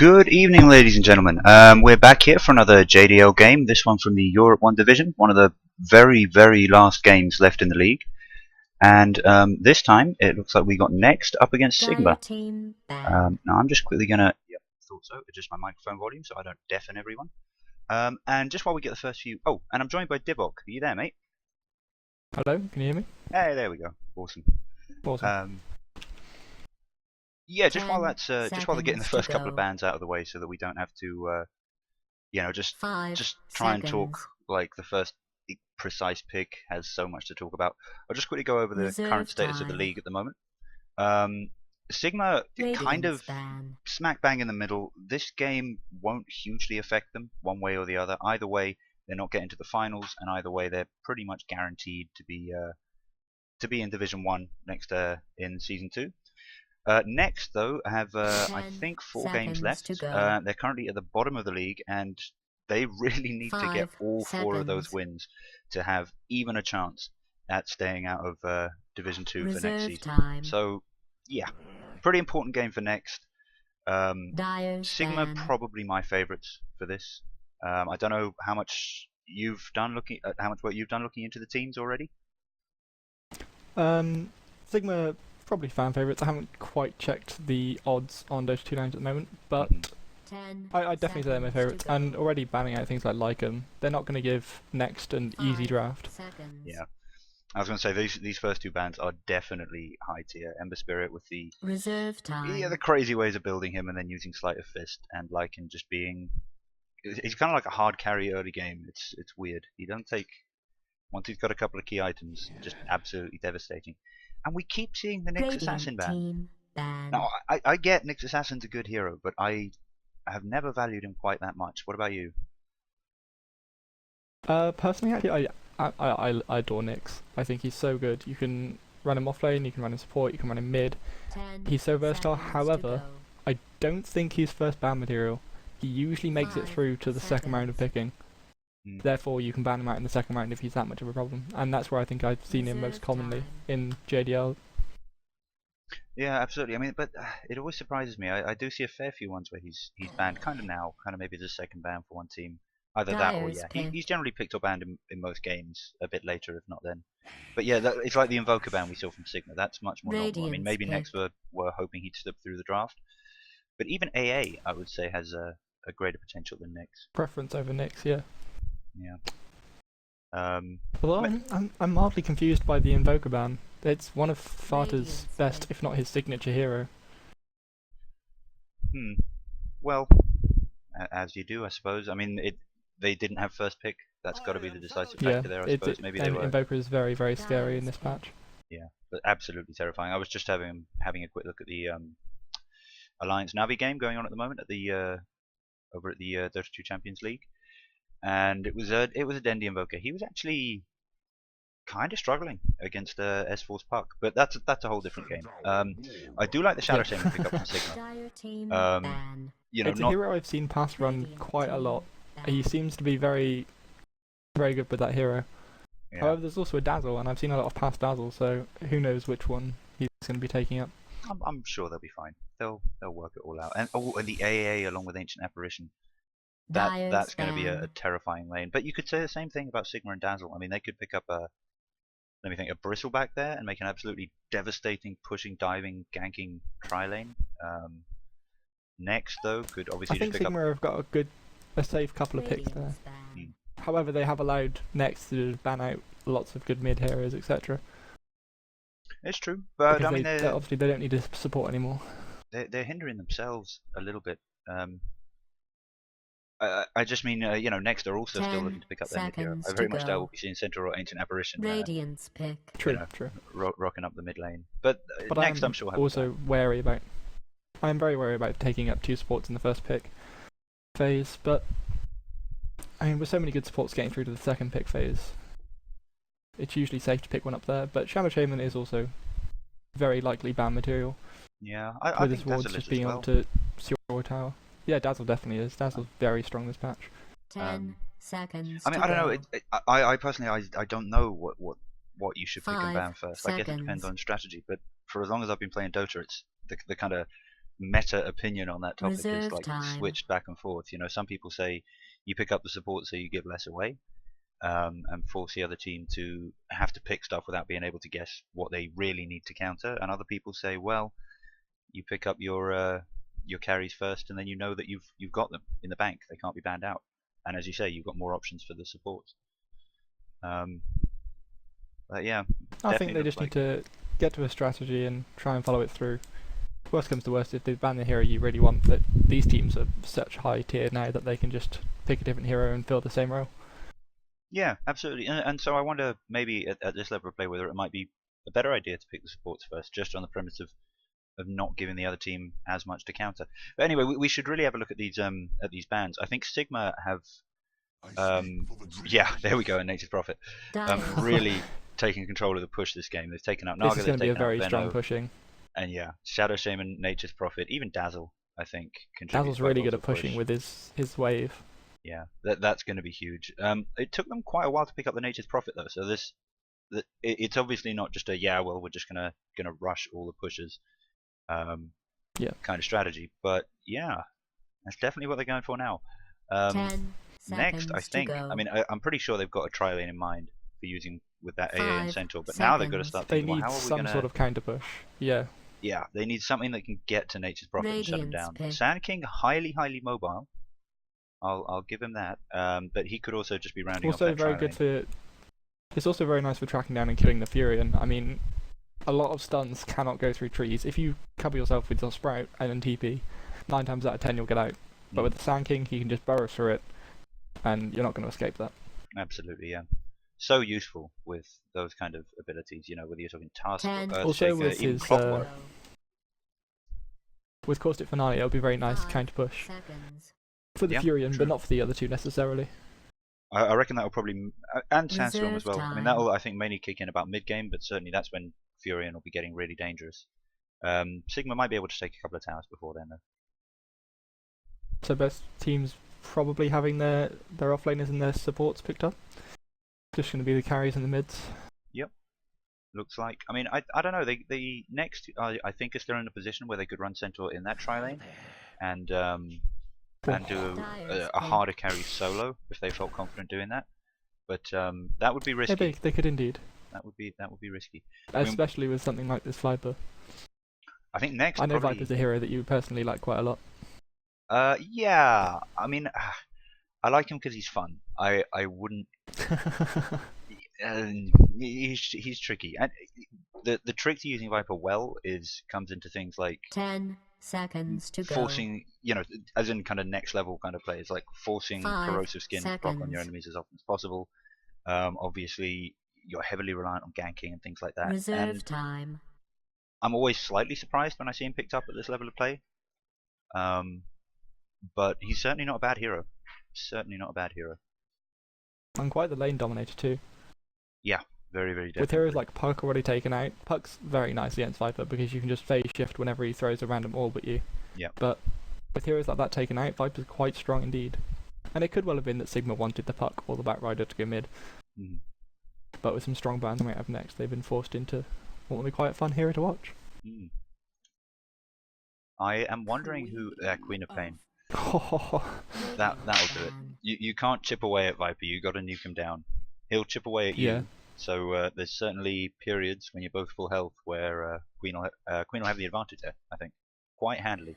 Good evening, ladies and gentlemen. We're back here for another JDL game, this one from the Europe 1 division, one of the very last games left in the league. And this time, it looks like we got next up against Sigma. Now, I'm just quickly going to adjust my microphone volume so I don't deafen everyone. And just while we get the first few... Oh, and I'm joined by Divok. Are you there, mate? Hello, can you hear me? Hey, there we go. Awesome. Yeah, just while they're getting the first couple of bands out of the way, so that we don't have to, just try and talk like the first precise pick has so much to talk about. I'll just quickly go over the current status of the league at the moment. Sigma kind of smack bang in the middle. This game won't hugely affect them one way or the other. Either way, they're not getting to the finals, and either way, they're pretty much guaranteed to be in Division 1 next in Season 2. Next, though, have I think 4 games left. They're currently at the bottom of the league, and they really need to get all 4 of those wins to have even a chance at staying out of Division 2 for next season. So, yeah, pretty important game for next. Sigma probably my favourites for this. I don't know how much you've done how much work you've done looking into the teams already. Sigma. Probably fan favourites. I haven't quite checked the odds on Dota 2 lanes at the moment, but I definitely say they're my favourites. And already banning out things like Lycan, they're not going to give next an easy draft. Yeah, I was going to say these first 2 bans are definitely high tier. Ember Spirit with the the crazy ways of building him, and then using Sleight of Fist, and Lycan just being he's kind of like a hard carry early game. It's weird. He doesn't take once he's got a couple of key items, just absolutely devastating. And we keep seeing the Nyx Assassin ban. Now, I get Nyx Assassin's a good hero, but I have never valued him quite that much. What about you? Personally, actually, I adore Nyx. I think he's so good. You can run him off lane, you can run him support, you can run him mid. He's so versatile. However, I don't think he's first ban material. He usually makes it through to the second round of picking. Therefore, you can ban him out in the second round if he's that much of a problem, and that's where I think I've seen him most commonly in JDL. Yeah, absolutely. I mean, but it always surprises me. I do see a fair few ones where he's banned kind of now, kind of maybe as a second ban for one team. Either that or he's generally picked or banned in most games a bit later, if not then. But yeah, it's like the Invoker ban we saw from Sigma. That's much more normal. I mean, maybe next were hoping he'd slip through the draft, but even AA I would say has a greater potential than Nyx. Preference over Nyx, yeah. Yeah. Although I'm mildly confused by the Invoker ban. It's one of Farta's best, if not his signature hero. Well, as you do, I suppose. I mean, they didn't have first pick. That's got to be the decisive factor there, I suppose. Maybe they were. Invoker is very scary in this patch. Yeah, but absolutely terrifying. I was just having a quick look at the Alliance Navi game going on at the moment at the over at the Dota 2 Champions League. And it was a Dendi Invoker. He was actually kind of struggling against S4's Puck, but that's a whole different game. I do like the Shadow Shaman pick up from Sigma. It's a hero I've seen pass run quite a lot. He seems to be very good with that hero. Yeah. However, there's also a Dazzle, and I've seen a lot of pass Dazzle, so who knows which one he's going to be taking up. I'm sure they'll be fine. They'll work it all out. And the AA along with Ancient Apparition. That's going to be a terrifying lane. But you could say the same thing about Sigma and Dazzle. I mean, they could pick up a Bristleback there and make an absolutely devastating, pushing, diving, ganking tri-lane. Next, though, could obviously I think Sigma have got a safe couple of picks there. However, they have allowed Next to ban out lots of good mid heroes, etc. It's true, but because I mean, obviously they don't need to support anymore. They're hindering themselves a little bit. I just mean, Next are also still looking to pick up their mid hero. I very much doubt we'll be seeing Centaur or Ancient Apparition True. Rocking up the mid lane. But Next, I'm sure. I'm very wary about taking up 2 supports in the first pick phase, but I mean, with so many good supports getting through to the second pick phase, it's usually safe to pick one up there. But Shadow Shaman is also very likely ban material. Yeah, I think Dazzle is just being able to secure a tower. Yeah, Dazzle definitely is. Dazzle's very strong this patch. 10 seconds. I mean, I don't know. I personally, I don't know what you should pick and ban first. I guess it depends on strategy. But for as long as I've been playing Dota, it's the kind of meta opinion on that topic is Reserve like time. switched back and forth. You know, some people say you pick up the support so you give less away, and force the other team to have to pick stuff without being able to guess what they really need to counter. And other people say, well, you pick up your carries first, and then you know that you've got them in the bank. They can't be banned out. And as you say, you've got more options for the supports. But yeah, I think they just need to get to a strategy and try and follow it through. Worst comes to worst, if they ban the hero you really want, that these teams are such high tier now that they can just pick a different hero and fill the same role. Yeah, absolutely. And so I wonder, maybe at this level of play, whether it might be a better idea to pick the supports first, just on the premise of not giving the other team as much to counter. But anyway, we should really have a look at these bans. I think Sigma have yeah, there we go, a Native Prophet. Really taking control of the push this game. They've taken out Naga, This is going to be a very Venno, strong pushing. and yeah, Shadow Shaman, Nature's Prophet, even Dazzle, I think, contributes. Dazzle's really good at pushing with his wave. Yeah, that's going to be huge. It took them quite a while to pick up the Nature's Prophet though, so it's obviously not just a we're just gonna rush all the pushes, kind of strategy. But yeah, that's definitely what they're going for now. 10 Next, I think, to go. I mean, I'm pretty sure they've got a tri lane in mind for using with that AA and 5 Centaur, but now they've got to seconds. start They thinking, need well, how are we some gonna... sort of counter push. Yeah. Yeah, they need something that can get to Nature's Prophet and shut him Radiant's down. pick. Sand King, highly mobile. I'll give him that. But he could also just be rounding Also off that very tri good lane. for. It's also very nice for tracking down and killing the Furion. I mean, a lot of stuns cannot go through trees. If you cover yourself with your Sprout and then TP, 9 times out of 10 you'll get out. But with the Sand King, he can just burrow through it, and you're not going to escape that. Absolutely, yeah. So useful with those kind of abilities, you know, whether you're talking Task, 10 Also Earthshaker, with even his, Clockwork. With Caustic Finale, it'll be very nice 5 counter push seconds. for the Yeah, Furion, true. but not for the other two necessarily. I reckon that will probably, and Sandstorm as Reserve well. I mean, time. that will, I think, mainly kick in about mid game, but certainly that's when Furion will be getting really dangerous. Sigma might be able to take a couple of towers before then, though. So both teams probably having their offlaners and their supports picked up. Just going to be the carries and the mids. Looks like. I mean, I don't know. They next, I think, is still in a position where they could run Centaur in that tri lane, and do a harder carry solo if they felt confident doing that. But that would be risky. Yeah, they could indeed. That would be risky. I mean, Especially with something like this Viper. I think next. I know probably, Viper's a hero that you personally like quite a lot. Yeah. I mean, I like him because he's fun. I wouldn't. He's tricky, and the trick to using Viper well comes into things like 10 seconds to go. forcing, you know, as in kind of next level kind of plays, like forcing 5 corrosive skin to proc on your seconds. enemies as often as possible. Obviously, you're heavily reliant on ganking and things like that. Reserve And time. I'm always slightly surprised when I see him picked up at this level of play. But he's certainly not a bad hero. Certainly not a bad hero. And quite the lane dominator too. Yeah, very definitely. With heroes like Puck already taken out, Puck's very nice against Viper because you can just phase shift whenever he throws a random orb at you. Yeah. But with heroes like that taken out, Viper's quite strong indeed. And it could well have been that Sigma wanted the Puck or the Batrider to go mid. But with some strong bans coming up next, they've been forced into what will be quite a fun hero to watch. I am wondering who Queen of Pain. Oh, That'll do it. You can't chip away at Viper. You got to nuke him down. He'll chip away at you. yeah. So there's certainly periods when you're both full health where Queen will have the advantage there. I think quite handily.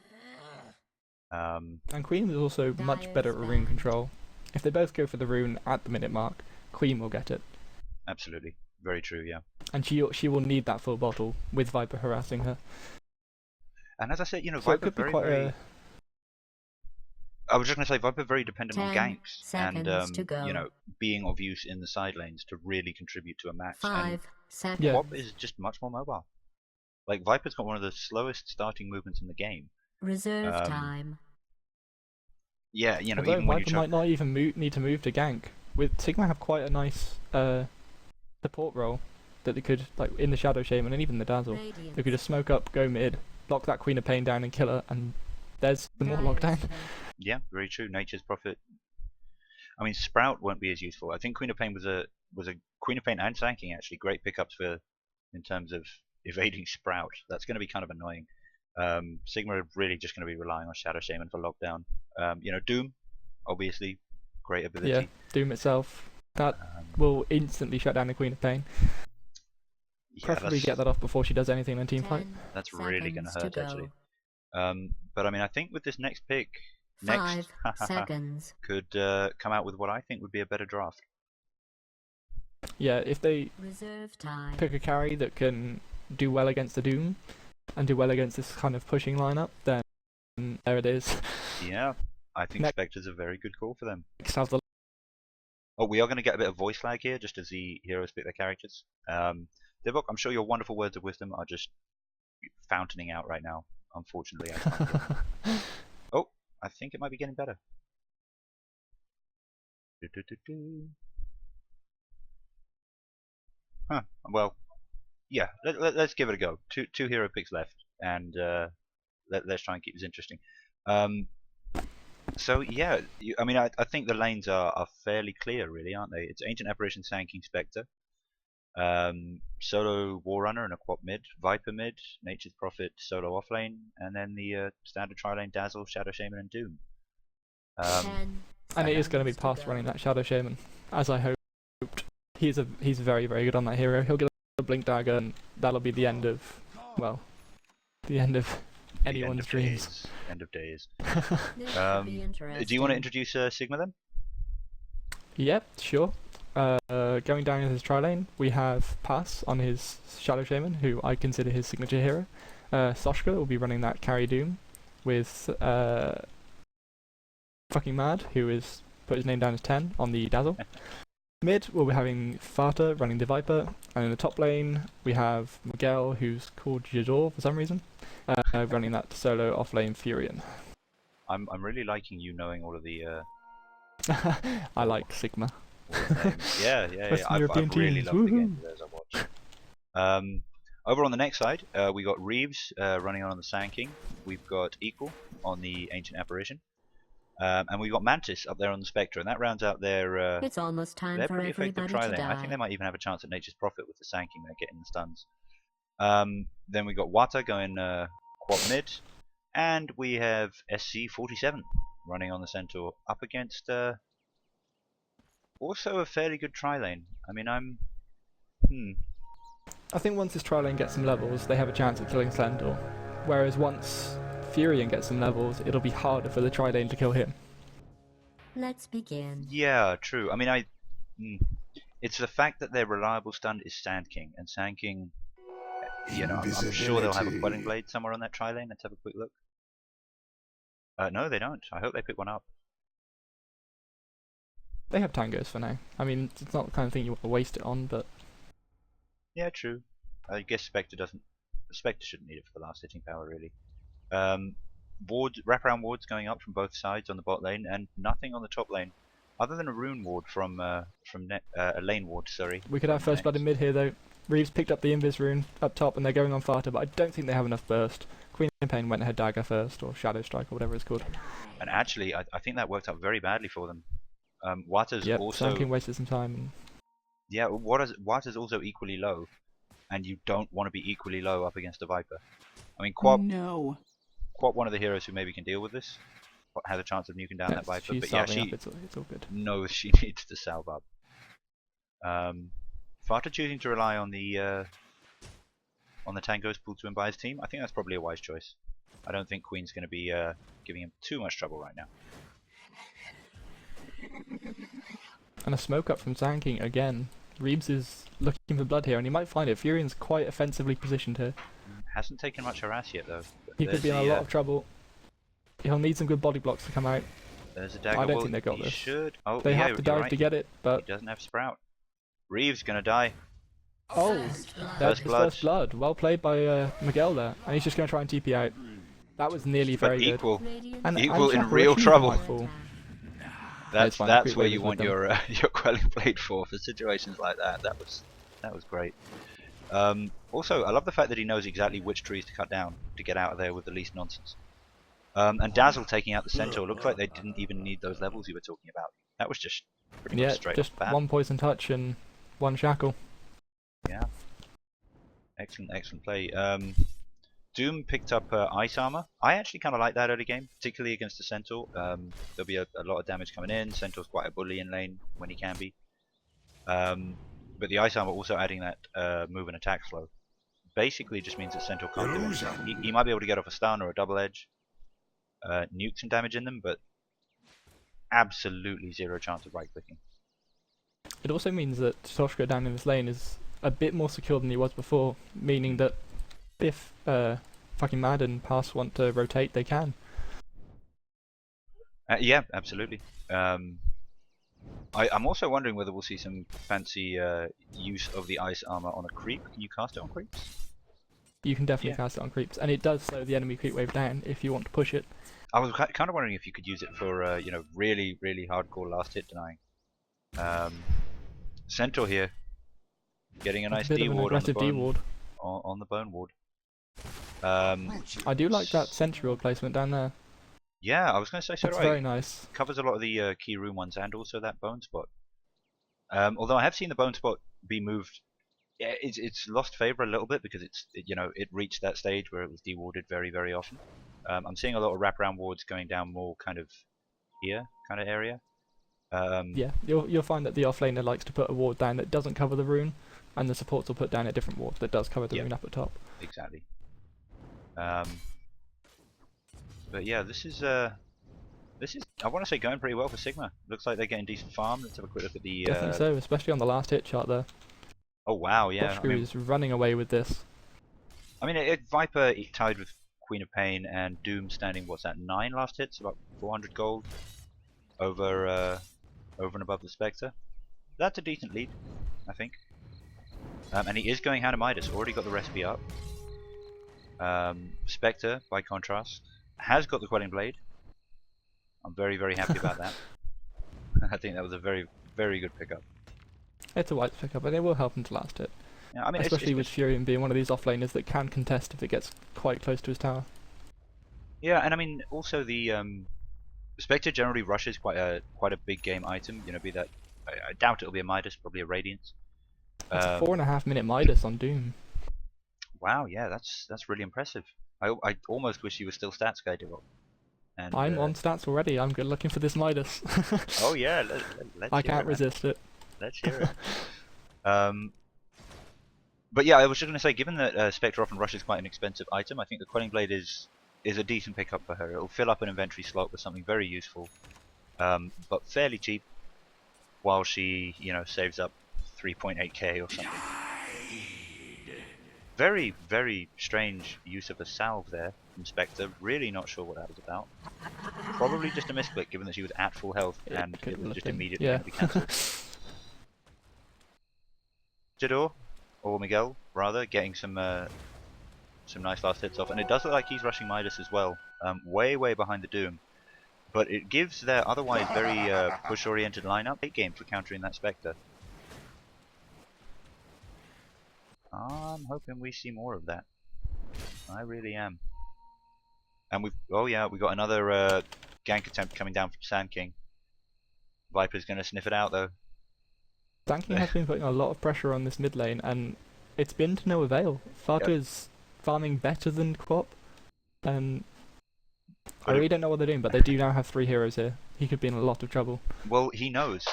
And Queen is also much better at rune control. If they both go for the rune at the minute mark, Queen will get it. Absolutely, very true. Yeah. And she will need that full bottle with Viper harassing her. And as I said, you know, So it Viper could be very, quite very. I was just going to say Viper very dependent on 10 ganks and seconds to go. you know, being of use in the side lanes to really contribute to a match. 5 seconds. Yeah. Wop is just much more mobile. Like Viper's got one of the slowest starting movements in the game. Reserve time. Yeah, you know, Although even when you Viper try. might not even need to move to gank. With Sigma have quite a nice support role that they could, like in the Shadow Shaman and even the Dazzle, Radiant. they could just smoke up, go mid, lock that Queen of Pain down and kill her, and there's the more lockdown. Yeah, very true. Nature's Prophet. I mean, Sprout won't be as useful. I think Queen of Pain was a Queen of Pain and Sanking actually great pickups for in terms of evading Sprout. That's going to be kind of annoying. Sigma are really just going to be relying on Shadow Shaman for lockdown. You know, Doom, obviously, great ability. Yeah, Doom itself. That will instantly shut down the Queen of Pain. Yeah, Preferably get that off before she does anything in a team fight. That's really going to hurt, actually. But I mean, I think with this next pick, next could come out with what I think would be a better draft. Yeah, if they pick a carry that can do well against the Doom and do well against this kind of pushing lineup, then there it is. Yeah, I think Spectre's a very good call for them. Oh, we are going to get a bit of voice lag here, just as the heroes pick their characters. Divok, I'm sure your wonderful words of wisdom are just fountaining out right now. Unfortunately, I can't hear. Oh, I think it might be getting better. Huh. Well, yeah. Let's give it a go. Two hero picks left, and let's try and keep this interesting. So yeah, I mean, I think the lanes are fairly clear, really, aren't they? It's Ancient Apparition, Sand King, Spectre, solo Warrunner and a Quap mid, Viper mid, Nature's Prophet solo off lane, and then the standard tri lane Dazzle, Shadow Shaman, and Doom. And it is going to be past running that Shadow Shaman, as I hoped. He's very, very good on that hero. He'll get a Blink Dagger, and that'll be the end of, well, the end of anyone's dreams. End of days. Do you want to introduce Sigma then? Yep, sure. Going down in his tri lane, we have Pass on his Shadow Shaman, who I consider his signature hero. Soshka will be running that carry Doom with fucking Mad, who is put his name down as 10 on the Dazzle. Mid, we'll be having Fata running the Viper, and in the top lane we have Miguel, who's called Jador for some reason, running that solo off lane Furion. I'm really liking you knowing all of the. I like Sigma. Yeah. I've really loved the games as I watch. Over on the next side, we got Reeves running on the Sand King. We've got Equal on the Ancient Apparition. And we've got Mantis up there on the Spectre, and that rounds out their it's almost time their for pretty effective everybody to tri-lane. die. I think they might even have a chance at Nature's Prophet with the Sand King there getting the stuns. Then we got Wata going quad mid, and we have SC47 running on the Centaur up against also a fairly good tri-lane. I mean, I think once this tri-lane gets some levels, they have a chance at killing Centaur, whereas once Furion gets some levels, it'll be harder for the tri-lane to kill him. Let's begin. Yeah, true. I mean, it's the fact that their reliable stun is Sand King, and Sand King, you know, I'm sure they'll have a Quelling Blade somewhere on that tri-lane. Let's have a quick look. No, they don't. I hope they pick one up. They have tangos for now. I mean, it's not the kind of thing you want to waste it on, but... Yeah, true. I guess Spectre shouldn't need it for the last hitting power, really. Wraparound wards going up from both sides on the bot lane, and nothing on the top lane, other than a rune ward from a lane ward. Sorry. We could have first blood in mid here though. Reeves picked up the Invis rune up top, and they're going on Fata, but I don't think they have enough burst. Queen of Pain went ahead Dagger first, or Shadow Strike, or whatever it's called. And actually, I think that worked out very badly for them. Wata's also. Sand King wasted some time. And... Yeah, Wata's also equally low, and you don't want to be equally low up against a Viper. I mean, Quap. No. Quite one of the heroes who maybe can deal with this, has a chance of nuking down that Viper, but yeah, she it's all good. knows she needs to salve up. Fata choosing to rely on the tangos pulled to him by his team, I think that's probably a wise choice. I don't think Queen's going to be giving him too much trouble right now. And a smoke up from Sand King again. Reeves is looking for blood here, and he might find it. Furion's quite offensively positioned here. Hasn't taken much harass yet though. He could be in a lot of trouble. He'll need some good body blocks to come out. There's a dagger. I don't think they got this. Should. Oh, they have to dive to get it, but he doesn't have Sprout. Reeves gonna die. Oh, that's first blood. Well played by Miguel there, and he's just gonna try and TP out. That was nearly very good. And Equal in real trouble. That's where you want your Quelling Blade for situations like that. That was great. Also, I love the fact that he knows exactly which trees to cut down to get out of there with the least nonsense. And Dazzle taking out the Centaur. Looks like they didn't even need those levels you were talking about. That was just pretty much straight just off the bat. One poison touch and one shackle. Yeah. Excellent play. Doom picked up ice armor. I actually kind of like that early game, particularly against the Centaur. There'll be a lot of damage coming in. Centaur's quite a bully in lane when he can be. But the ice armor also adding that move and attack slow. Basically just means that Centaur can't do anything. He might be able to get off a stun or a double edge, nuke some damage in them, but absolutely zero chance of right clicking. It also means that Toshka down in this lane is a bit more secure than he was before, meaning that if fucking Mad and Pass want to rotate, they can. Yeah, absolutely. I'm also wondering whether we'll see some fancy use of the ice armor on a creep. Can you cast it on creeps? You can definitely cast it on creeps, and it does slow the enemy creep wave down if you want to push it. I was kind of wondering if you could use it for you know, really hardcore last hit denying. Centaur here, getting a nice D ward on the bone ward. I do like that sentry ward placement down there. Yeah, I was going to say so. That's very nice. Covers a lot of the key room ones and also that bone spot. Although I have seen the bone spot be moved. Yeah, it's lost favor a little bit because it reached that stage where it was dewarded very often. I'm seeing a lot of wraparound wards going down more kind of here kind of area. Yeah, you'll find that the offlaner likes to put a ward down that doesn't cover the rune, and the supports will put down a different ward that does cover the rune up at top. Exactly. But yeah, this is I want to say going pretty well for Sigma. Looks like they're getting decent farm. Let's have a quick look at the. Definitely so, especially on the last hit chart there. Oh wow, yeah. Boschku is running away with this. I mean, Viper tied with Queen of Pain and Doom standing, what's that, 9 last hits, about 400 gold over and above the Spectre. That's a decent lead, I think. And he is going Hand of Midas, already got the recipe up. Spectre, by contrast, has got the Quelling Blade. I'm very happy about that. I think that was a very good pickup. It's a white pickup, and it will help him to last hit. Yeah, I mean, especially with Furion being one of these offlaners that can contest if it gets quite close to his tower. Yeah, and I mean, also the Spectre generally rushes quite a big game item. You know, be that I doubt it'll be a Midas, probably a Radiance. That's a 4.5 minute Midas on Doom. Wow, yeah, that's really impressive. I almost wish he was still stats guy, Divok. And, I'm on stats already. I'm good looking for this Midas. Oh yeah, let's I can't resist it. Let's hear it. But yeah, I was just going to say, given that Spectre often rushes quite an expensive item, I think the Quelling Blade is a decent pickup for her. It'll fill up an inventory slot with something very useful, but fairly cheap, while she, saves up 3.8k or something. Very strange use of a salve there from Spectre. Really not sure what that was about. Probably just a misclick, given that she was at full health and it was just immediately going to be cancelled. Jador, or Miguel rather, getting some nice last hits off, and it does look like he's rushing Midas as well, way behind the Doom. But it gives their otherwise very push-oriented lineup late game for countering that Spectre. I'm hoping we see more of that. I really am. And we've got another gank attempt coming down from Sand King. Viper's going to sniff it out though. Sand King has been putting a lot of pressure on this mid lane, and it's been to no avail. Farka's farming better than Quop, and I really don't know what they're doing, but they do now have 3 heroes here. He could be in a lot of trouble. Well, he knows.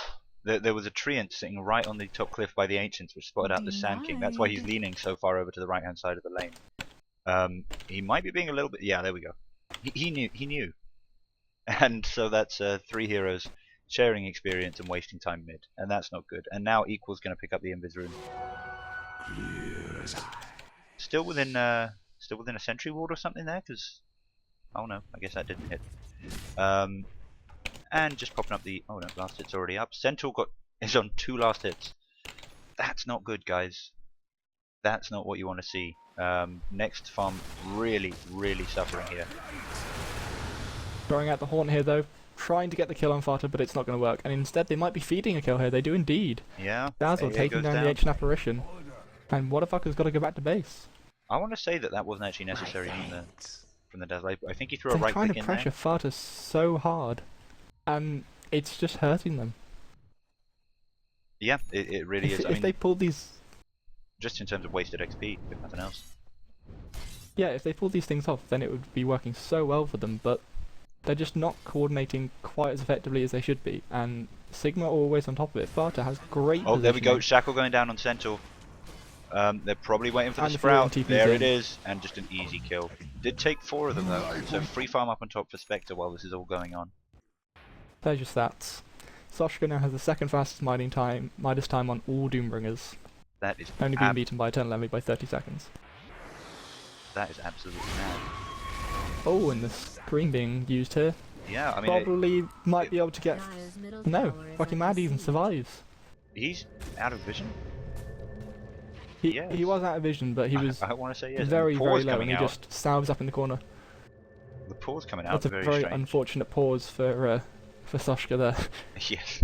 There was a treant sitting right on the top cliff by the Ancients, which spotted out the Sand King. That's why he's leaning so far over to the right-hand side of the lane. He might be being a little bit... Yeah, there we go. He knew. And so that's 3 heroes sharing experience and wasting time mid, and that's not good. And now Equal's going to pick up the Invis rune. Still within a sentry ward or something there, because... Oh no, I guess that didn't hit. And just popping up the... Oh no, last hit's already up. Centaur is on 2 last hits. That's not good, guys. That's not what you want to see. Next farm really suffering here. Throwing out the horn here though, trying to get the kill on Farta, but it's not going to work. And instead they might be feeding a kill here. They do indeed. Yeah. Dazzle taking down the Ancient Apparition. And Waterfucker's got to go back to base. I want to say that wasn't actually necessary from the Dazzle. I think he threw a right click in there. They're trying to pressure Farta so hard, and it's just hurting them. Yeah, it really is. If they pull these... Just in terms of wasted XP, if nothing else. Yeah, if they pull these things off, then it would be working so well for them, but they're just not coordinating quite as effectively as they should be, and Sigma are always on top of it. Farta has great Oh, there we go. positioning. Shackle going down on Centaur. They're probably waiting for the And the Sprout. TP's There in. it is, and just an easy kill. Did take 4 of them though, so free farm up on top for Spectre while this is all going on. There's your stats. Soshka now has the second fastest Midas time on all Doombringers, That is only being beaten by Eternal Envy by 30 seconds. that is absolutely mad. Oh, and the screen being used here. Yeah, I mean, Probably might be able to get... Dire's middle No, tower is fucking under Mad even siege. survives. he's out of vision. He Yes. he was out of vision, but he was I want to say yes. very, the very pause low, and coming he out. just salves up in the corner. The pause coming out. That's a very very strange. unfortunate pause for Soshka there. Yes.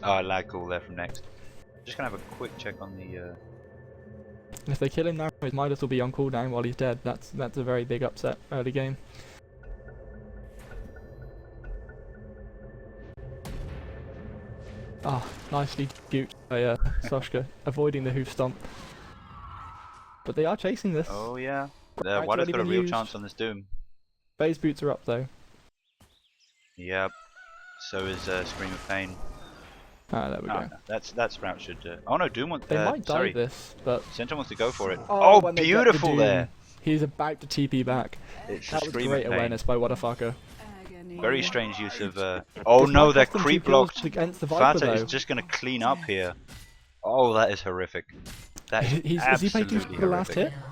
Lag call there from next. Just gonna have a quick check on the. If they kill him now, his Midas will be on cooldown while he's dead. That's a very big upset early game. Ah, nicely duped by Soshka, avoiding the hoof stomp. But they are chasing this. Oh yeah. Right, Wada's already got a been real used. chance on this Doom. Phase boots are up though. Yep. So is Scream of Pain. Ah, there we Oh, go. no, that Sprout should. Oh no, Doom wants. They might die sorry, this, but Centaur wants to go for it. oh, Oh, when they get the beautiful Doom, there. He's about to TP back. It's That a was Scream great of Pain. awareness by Wadafaka. Very strange use of. Oh This no, might they're cost them 2 creep kills blocked. against the Viper Fata is though. just gonna clean up here. Oh, that is horrific. That is Is he waiting absolutely for the last horrific. hit?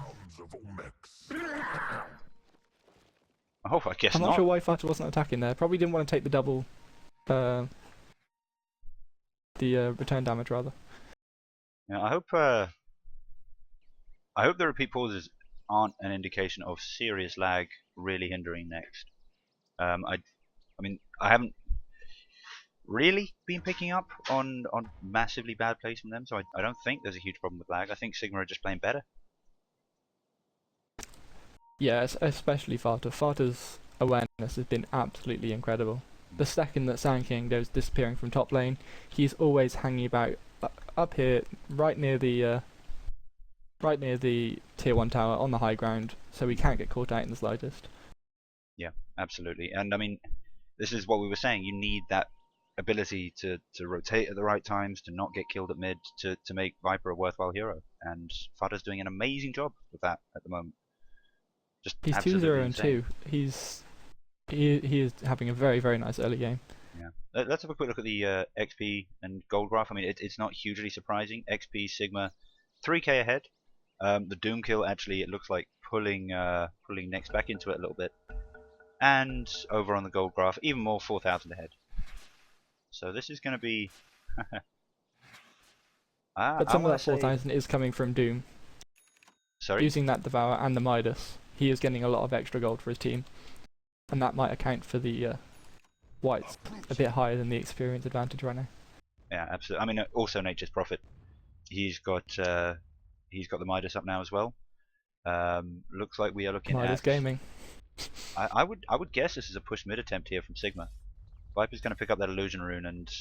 Oh, I guess I'm not not. sure why Fata wasn't attacking there. Probably didn't want to take the double, return damage rather. Yeah, I hope the repeat pauses aren't an indication of serious lag really hindering next. I mean, I haven't really been picking up on massively bad plays from them, so I don't think there's a huge problem with lag. I think Sigma are just playing better. Yeah, especially Fata. Fata's awareness has been absolutely incredible. The second that Sand King goes disappearing from top lane, he's always hanging about up here, right near the tier 1 tower on the high ground, so he can't get caught out in the slightest. Yeah, absolutely. And I mean, this is what we were saying. You need that ability to rotate at the right times, to not get killed at mid, to make Viper a worthwhile hero. And Fata's doing an amazing job with that at the moment. Just He's absolutely 2-0 and insane. 2. He is having a very, very nice early game. Yeah. Let's have a quick look at the XP and gold graph. I mean, it's not hugely surprising. XP Sigma 3k ahead. The Doom kill actually, it looks like pulling next back into it a little bit. And over on the gold graph, even more 4,000 ahead. So this is going to be. But some of that 4,000 is coming from Doom. Sorry. Using that Devour and the Midas, he is getting a lot of extra gold for his team. And that might account for the whites a bit higher than the experience advantage right now. Yeah, absolutely. I mean, also Nature's Prophet. He's got the Midas up now as well. Looks like we are looking Midas at. gaming. I would guess this is a push mid attempt here from Sigma. Viper's going to pick up that illusion rune, and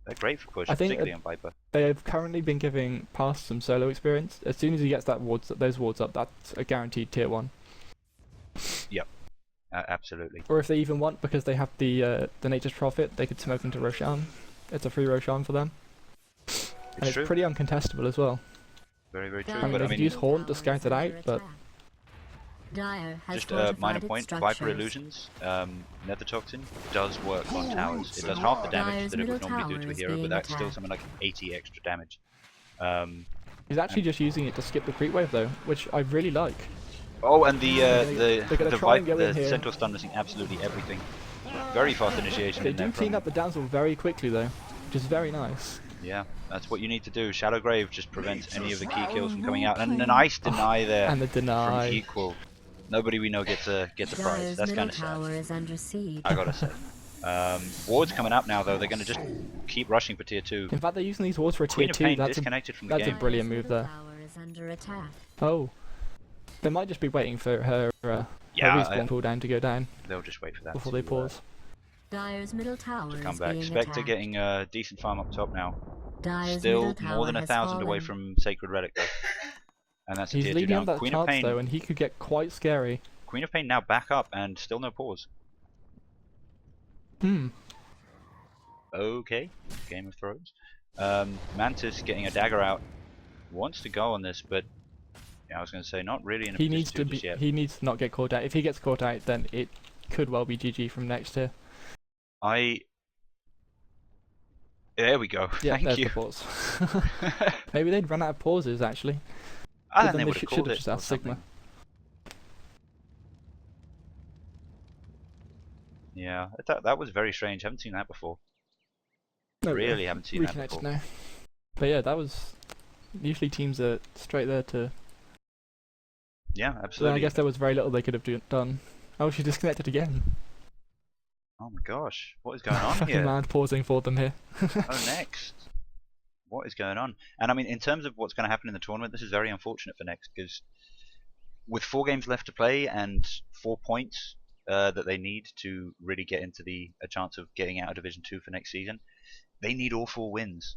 they're great for push, I think particularly on Viper. They have currently been giving Past some solo experience. As soon as he gets those wards up, that's a guaranteed tier 1. Yep, absolutely. Or if they even want, because they have the Nature's Prophet, they could smoke into Roshan. It's a free Roshan for them. And it's true. pretty uncontestable as well. Very, very true. Dire I mean, But they I could mean, use Haunt to scout it out, under but attack. Dire has just a minor fortified point. its Viper structures. illusions, Nether Toxin does work on towers. It does half the damage Dire's that it would middle normally do tower to a is hero, but being that's still attacked. something like 80 extra damage. he's actually just using it to skip the creep wave though, which I really like. Oh, and They're gonna try and go in the here. Centaur stun missing absolutely everything. Very fast initiation They in do there clean from. up the damsel very quickly though, which is very nice. Yeah, that's what you need to do. Shadow Grave just prevents any of the key kills from coming out, and a nice deny there And the from deny. equal. Nobody we know gets a prize. Dire's That's middle kind of sad. tower is under siege. I gotta say. Wards coming up now though. They're gonna just keep rushing for tier 2. In fact, they're using these wards for a Queen tier of 2. Pain That's disconnected from the that's a game. brilliant Dire's move middle there. tower is under attack. Oh. They might just be waiting for her Yeah, respawn cooldown to go down they'll just wait for that before to, they pause. Dire's middle tower to is come back. being Spectre attacked. getting a decent farm up top now. Dire's Still middle tower more than has 1,000 away fallen. from Sacred Relic though. And that's a He's tier 2 leading down. on that Queen of chance Pain. though, and he could get quite scary. Queen of Pain now back up and still no pause. Okay, Game of Thrones. Mantis getting a dagger out. Wants to go on this, but yeah, I was going to say not really in a He position needs to just yet. He needs to not get caught out. If he gets caught out, then it could well be GG from next tier. There we go. Yeah, Thank there's you. the pause. Maybe they'd run out of pauses actually. And Then they they would have should called have it just or asked Sigma. something. Yeah, that was very strange. Haven't seen that before. No, Really haven't seen that reconnected before. now. But yeah, that was. Usually teams are straight there to. Yeah, So absolutely. then I guess there was very little they could have done. Oh, she disconnected again. Oh my gosh, what is going on Fucking here? man pausing for them here. Oh, next. What is going on? And I mean, in terms of what's going to happen in the tournament, this is very unfortunate for Next, because with 4 games left to play and 4 points that they need to really get into a chance of getting out of Division 2 for next season, they need all 4 wins.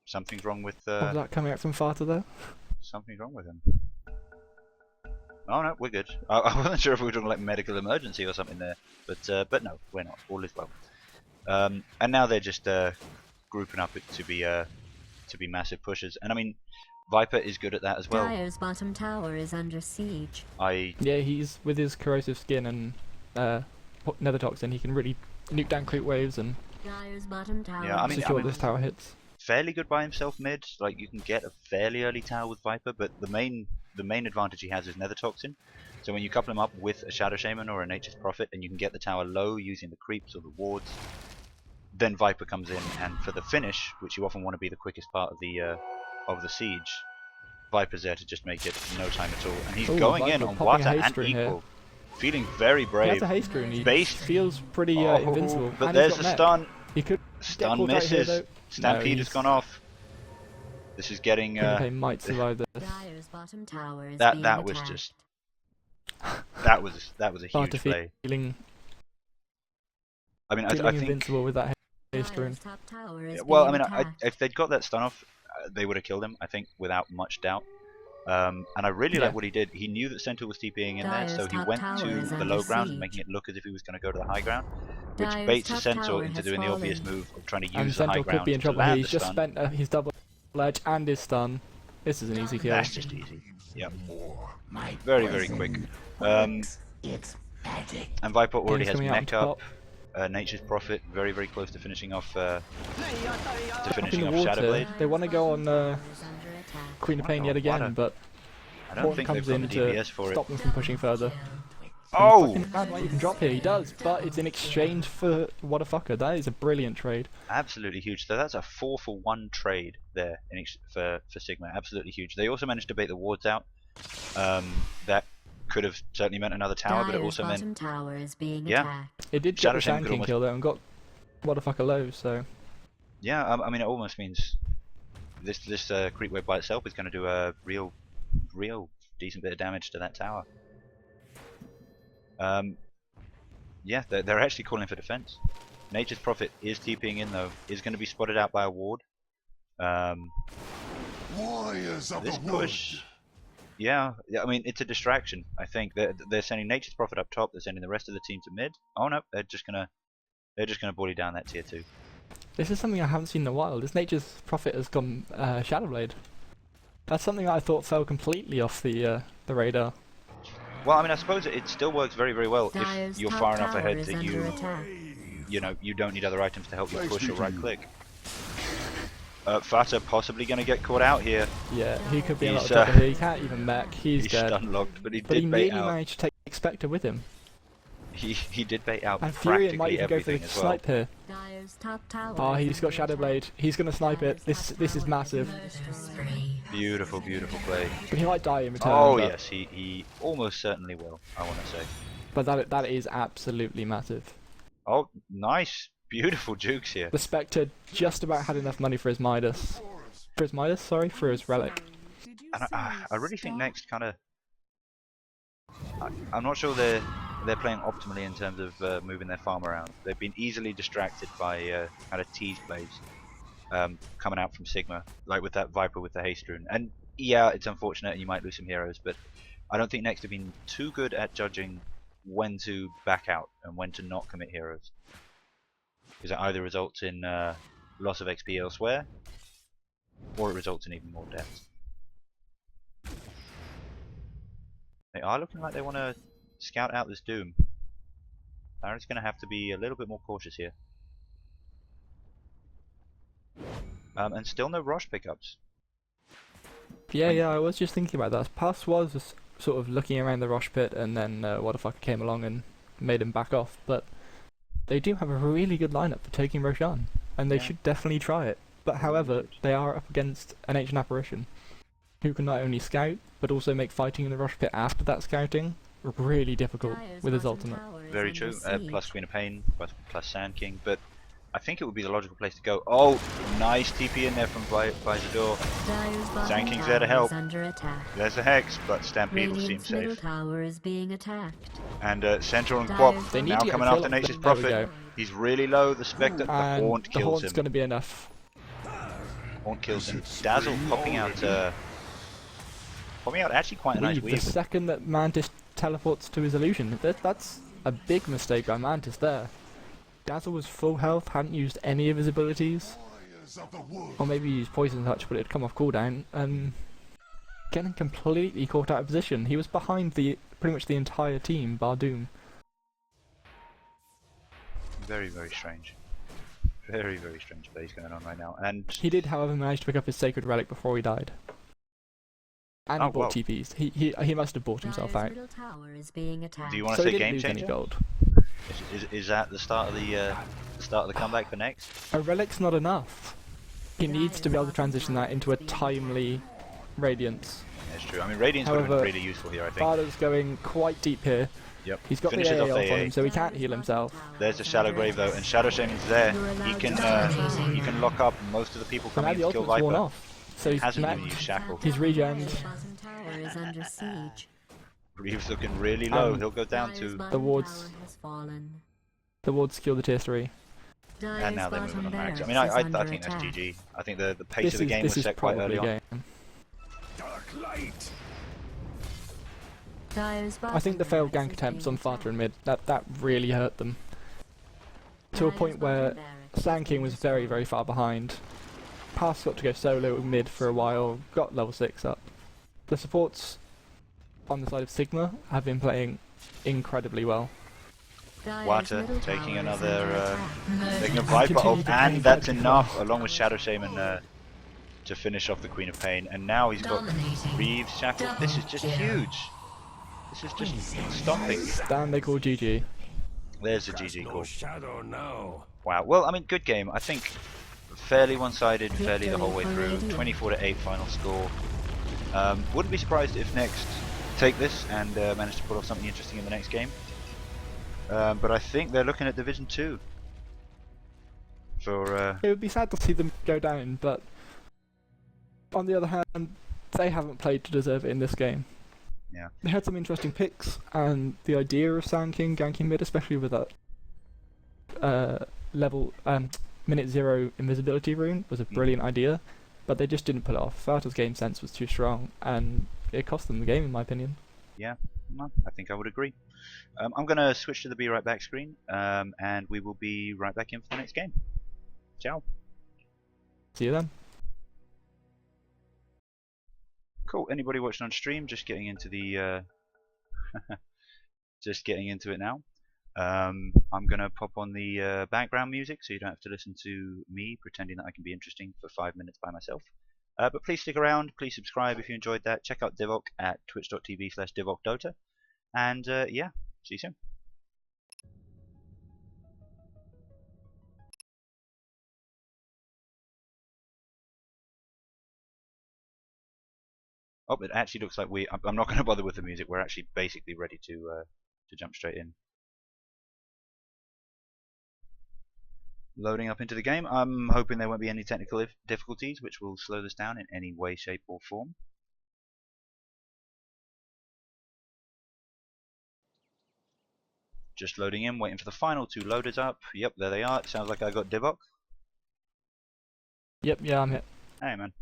Something's wrong with Was that coming out from Farta there? something's wrong with him. Oh no, we're good. I wasn't sure if we were talking like medical emergency or something there, but no, we're not. All is well. And now they're just grouping up to be massive pushers. And I mean, Viper is good at that as well. Dire's bottom tower is under siege. Yeah, he's with his corrosive skin and nether toxin. He can really nuke down creep waves and Dire's bottom tower. Yeah, I mean, secure this tower hits. fairly good by himself mid. Like you can get a fairly early tower with Viper, but the main advantage he has is nether toxin. So when you couple him up with a Shadow Shaman or a Nature's Prophet, and you can get the tower low using the creeps or the wards, then Viper comes in, and for the finish, which you often want to be the quickest part of the siege, Viper's there to just make it no time at all. And he's Ooh, going in Viper on popping a Wata haste and rune here. Equal, feeling very He brave. has a haste rune. He Based- feels pretty invincible. But And there's he's the got mech. stun. He could Stun caught out here, misses. though. Stampede No, has gone off. This is getting They might survive this. Dire's bottom tower is that being that was attacked. just that was a huge Farta play. feeling I mean, I think. invincible with that haste rune. Dire's top tower is Well, I being mean, attacked. if they'd got that stun off, they would have killed him. I think without much doubt. And I really Yeah. like what he did. He knew that Centaur was TPing in there, so Dire's he top went tower to is the under low ground, siege. making it look as if he was going to go to the high ground, which Dire's baits the top Centaur tower into has doing the obvious fallen. move of trying to And use the high Centaur ground could be in to trouble. land He's the just stun. spent his double edge and his stun. This is an easy kill. That's just easy. Yep. Very, very quick. And Viper already Game's has coming out on mech up. top. Nature's Prophet very, very close to finishing off Up in finishing the off water. Shadowblade. They want to go on Tower is under attack. Queen of Pain Wow, yet what a- again, but I don't Horton think comes they've in got the to DPS for it. stop them from pushing further. Oh! Fucking mad why you can drop here. He does, but it's in exchange for what a fucker. That is a brilliant trade. Absolutely huge. So that's a 4-for-1 trade there for Sigma. Absolutely huge. They also managed to bait the wards out. That could have certainly meant another tower, but it Dire's also bottom meant tower is being Yeah. attacked. It did Shadow get the Shaman could Shanking almost- kill though and got what a fucker low. So yeah. I mean, it almost means this creep wave by itself is going to do a real decent bit of damage to that tower. Yeah, they're actually calling for defense. Nature's Prophet is TPing in though. Is going to be spotted out by a ward. Warriors of This the push, wood. yeah. I mean, it's a distraction. I think they're sending Nature's Prophet up top. They're sending the rest of the team to mid. Oh no, they're just gonna bully down that tier 2. this is something I haven't seen in a while. This Nature's Prophet has gone Shadowblade. That's something that I thought fell completely off the radar. Well, I mean, I suppose it still works very, very well Dire's if you're top far enough tower ahead is that under attack. you don't need other items to help you Thanks push or to right you. click. Fata possibly gonna get caught out here. Yeah, he could be a lot He's, of trouble here. He can't even mech. He's dead. stun locked, but he But he did bait nearly out. managed to take Spectre with him. He did bait out And practically Furion might even go for everything the as well. snipe here. Dire's top tower Oh, is he's got under Shadowblade. attack. He's gonna snipe it. This is massive. Beautiful, beautiful play. But he might die in return. Oh but, yes, he almost certainly will. I want to say. But that is absolutely massive. Oh, nice, beautiful jukes here. The Spectre just about had enough money for his Midas. For his relic. And I really think next kind of. I'm not sure they're they're playing optimally in terms of moving their farm around. They've been easily distracted by kind of tease plays coming out from Sigma, like with that Viper with the haste rune. And yeah, it's unfortunate and you might lose some heroes, but I don't think Next have been too good at judging when to back out and when to not commit heroes, because it either results in loss of XP elsewhere, or it results in even more deaths. They are looking like they want to scout out this Doom. Barrett's going to have to be a little bit more cautious here. And still no Rosh pickups. Yeah, I was just thinking about that. Pass was just sort of looking around the Rosh pit, and then Waterfucker came along and made him back off. But they do have a really good lineup for taking Roshan, and they should definitely try it. But however, they are up against an Ancient Apparition, who can not only scout, but also make fighting in the Rosh pit after that scouting really difficult with his ultimate. Very true. Plus Queen of Pain, plus Sand King, but I think it would be the logical place to go. Oh, nice TP in there from Vyzador. Sand King's there to help. There's the Hex, but Stampede will seem safe. And Centaur and Quap now coming after Nature's Prophet. He's really low. The Spectre, the Haunt kills him. The Haunt's going to be enough. Haunt kills him. Dazzle popping out actually quite a nice weave. The second that Mantis teleports to his illusion, that's a big mistake by Mantis there. Dazzle was full health, hadn't used any of his abilities, or maybe he used Poison Touch, but it'd come off cooldown, and getting completely caught out of position. He was behind pretty much the entire team, bar Doom. Very, very strange. Very, very strange plays going on right now. And he did, however, manage to pick up his Sacred Relic before he died. And he bought TPs. He must have bought himself out. Do you want to say game changer? Gold. Is that the start of the comeback for Next? A Relic's not enough. He needs to be able to transition that into a timely Radiance. Yeah, it's true. I mean, Radiance would have been really useful here, I think. Bardo's going quite deep here. Yep. He's got the AA off on him, so he can't heal himself. There's the Shallow Grave though, and Shadow Shaman's there. He can lock up most of the people coming in to kill Viper. Off. So he's hasn't even used Shackle. He's regened. Reeve's looking really low. He'll go down to the wards. The wards secure the tier 3. And now they're moving on Max. I mean, I think that's GG. I think the pace of the game was set quite early on. I think the failed gank attempts on Fata and mid, that really hurt them. To a point where Sand King was very, very far behind. Pass got to go solo mid for a while, got level 6 up. The supports on the side of Sigma have been playing incredibly well. Water taking another taking a Viper off, and that's enough, along with Shadow Shaman to finish off the Queen of Pain. And now he's got Reeves, Shackle. This is just huge. This is just stomping. Damn, they call GG. There's the GG call. Wow. Well, I mean, good game. I think fairly one-sided, fairly the whole way through. 24-8 final score. Wouldn't be surprised if Next take this and manage to pull off something interesting in the next game. But I think they're looking at Division 2. For it would be sad to see them go down, but on the other hand, they haven't played to deserve it in this game. Yeah. They had some interesting picks, and the idea of Sand King ganking mid, especially with that minute 0 invisibility rune, was a brilliant idea, but they just didn't pull it off. Fata's game sense was too strong, and it cost them the game, in my opinion. Yeah, no, I think I would agree. I'm going to switch to the Be Right Back screen, and we will be right back in for the next game. Ciao. See you then. Cool. Anybody watching on stream, just getting into the just getting into it now. I'm gonna pop on the background music, so you don't have to listen to me pretending that I can be interesting for 5 minutes by myself. But please stick around. Please subscribe if you enjoyed that. Check out Divok at twitch.tv/DivokDota. And yeah, see you soon. Oh, it actually looks like I'm not going to bother with the music. We're actually basically ready to jump straight in. Loading up into the game. I'm hoping there won't be any technical difficulties which will slow this down in any way, shape or form. just loading in, waiting for the final 2 loaders up. Yep, there they are. It sounds like I got Divok. Yep, yeah, I'm here. Hey, man.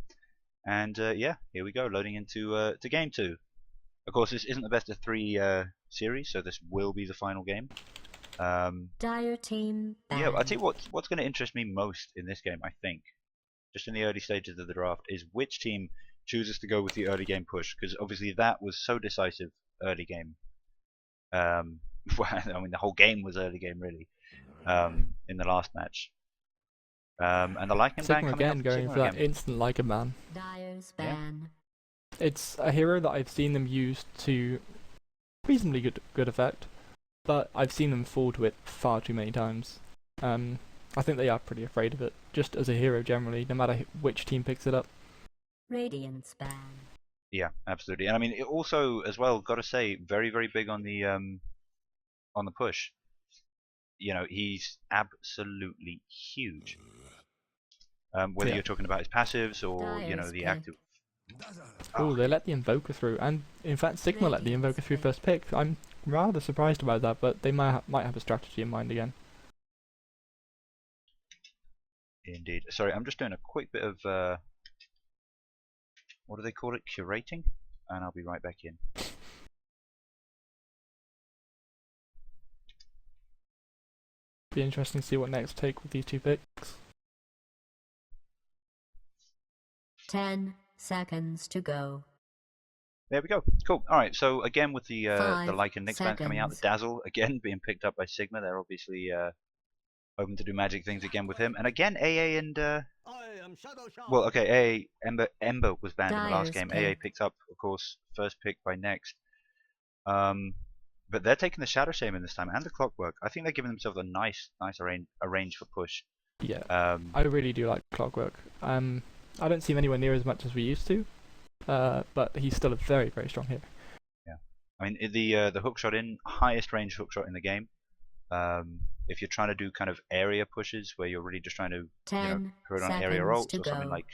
And yeah, here we go, loading into to game 2. Of course, this isn't the best of 3 series, so this will be the final game. Dire team Yeah, I banned. tell you what's going to interest me most in this game, I think, just in the early stages of the draft, is which team chooses to go with the early game push, because obviously that was so decisive early game. I mean, the whole game was early game, really, in the last match. And the Lycan ban Sigma coming again, up. going Sigma for that again. instant Lycan ban. Dire's Yeah. ban. It's a hero that I've seen them use to reasonably good effect, but I've seen them fall to it far too many times. I think they are pretty afraid of it, just as a hero generally, no matter which team picks it up. Radiance ban. Yeah, absolutely. And I mean, it also, as well, got to say, very, very big on the push. You know, he's absolutely huge. Whether Yeah. you're talking about his passives or, you know, Dire's the pick. active. Oh, they let the Invoker through, and in fact Sigma let the Invoker through first pick. I'm rather surprised about that, but they might have a strategy in mind again. Indeed. Sorry, I'm just doing a quick bit of what do they call it? Curating, and I'll be right back in. Be interesting to see what next take with these 2 picks. 10 seconds to go. There we go. Cool. All right. So again, with the 5 Lycan Nyx band coming out, the seconds. Dazzle again being picked up by Sigma. They're obviously hoping to do magic things again with him. And again, AA and well, okay, AA Ember was banned in the last Dire's game. AA pick. picked up, of course, first pick by Next. But they're taking the Shadow Shaman this time and the Clockwork. I think they're giving themselves a nice range for push. Yeah, I really do like Clockwork. I don't see him anywhere near as much as we used to, but he's still a very, very strong hero. Yeah, I mean the hookshot highest range hookshot in the game. If you're trying to do kind of area pushes where you're really just trying to 10 put on area seconds ults to or something go. like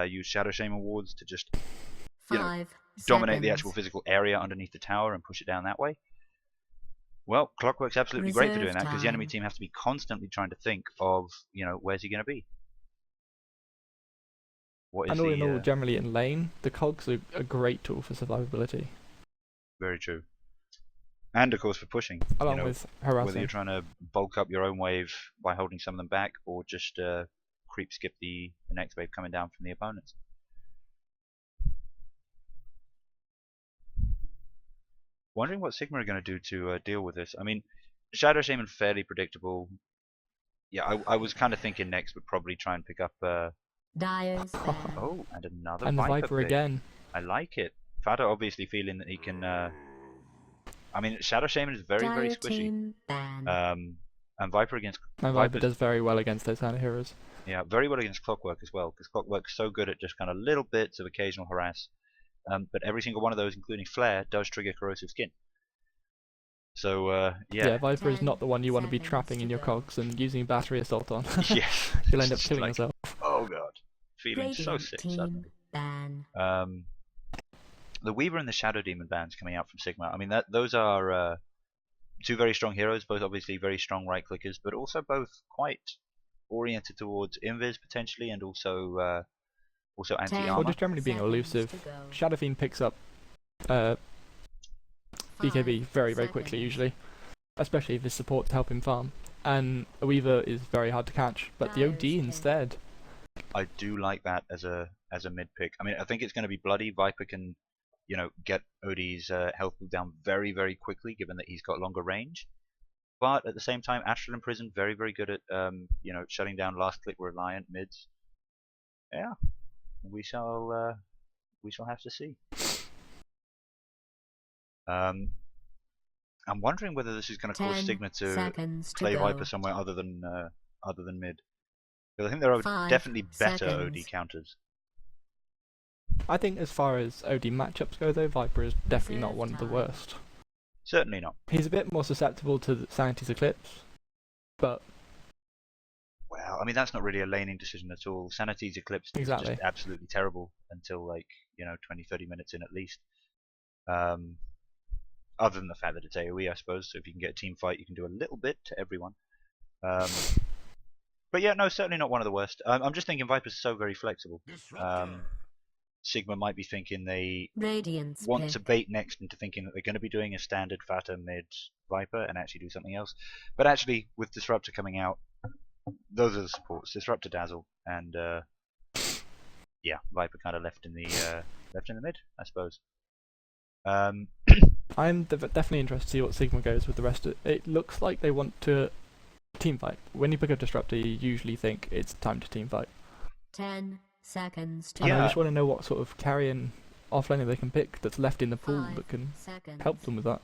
use Shadow Shaman wards to just 5 dominate the seconds. actual physical area underneath the tower and push it down that way. Well, Clockwork's absolutely great for doing Reserve that because the enemy time. team has to be constantly trying to think of, where's he going to be? What is And all in all, the generally in lane, the cogs are a great tool for survivability, very true. And of course for pushing, along with harassing. whether you're trying to bulk up your own wave by holding some of them back or just creep skip the next wave coming down from the opponents. Wondering what Sigma are going to do to deal with this. I mean, Shadow Shaman fairly predictable. Yeah, I was kind of thinking Next would probably try and pick up. Dire's ban. Oh, and another And the Viper Viper pick. again. I like it. Fado obviously feeling that he can. I mean, Shadow Shaman is very, very Dire squishy. team ban. And Viper against And Viper does very well against those kind of heroes. yeah, very well against Clockwork as well, because Clockwork's so good at just kind of little bits of occasional harass. But every single one of those, including Flare, does trigger Corrosive Skin. So, Yeah, Viper is 10 not the one you want to be seconds trapping to in your go. cogs and using battery assault on. yeah. You'll end up It's killing like, yourself. Oh god. Feeling so Radiant sick team suddenly. ban. The Weaver and the Shadow Demon bands coming out from Sigma. I mean, those are 2 very strong heroes, both obviously very strong right clickers, but also both quite oriented towards invis potentially, and also anti-armor. Or just generally being Seconds elusive. to go. Shadow Fiend picks up BKB very, very quickly usually, especially if his supports help him farm. And a Weaver is very hard to catch, but the OD Dire's instead. I do like that as a mid pick. I mean, I think it's going to be bloody. Viper can, get OD's health pool down very, very quickly, given that he's got longer range. But at the same time, Astral Imprisoned very, very good at shutting down last click reliant mids. Yeah, we shall have to see. I'm wondering whether this is going to cause 10 Sigma to seconds to play go. Viper somewhere other than mid. Because I think there are 5 definitely better seconds. OD counters. I think as far as OD matchups go though, Viper is definitely not one of the worst. Certainly not. He's a bit more susceptible to Sanity's Eclipse, but Well, I mean, that's not really a laning decision at all. Sanity's Eclipse Exactly. is just absolutely terrible until 20-30 minutes in at least. Other than the fact that it's AoE, I suppose. So if you can get a team fight, you can do a little bit to everyone. But yeah, no, certainly not one of the worst. I'm just thinking Viper's so very flexible. Sigma might be thinking they want to bait next into thinking that they're going to be doing a standard Fata mid Viper and actually do something else. But actually, with Disruptor coming out, those are the supports. Disruptor, Dazzle, and yeah, Viper kind of left in the mid, I suppose. I'm definitely interested to see what Sigma goes with the rest of it. It looks like they want to team fight. When you pick up Disruptor, you usually think it's time to team fight. 10 seconds to And go. I just want to know what sort of carrying offlaner they can pick that's left in the pool 5 that can seconds. help them with that.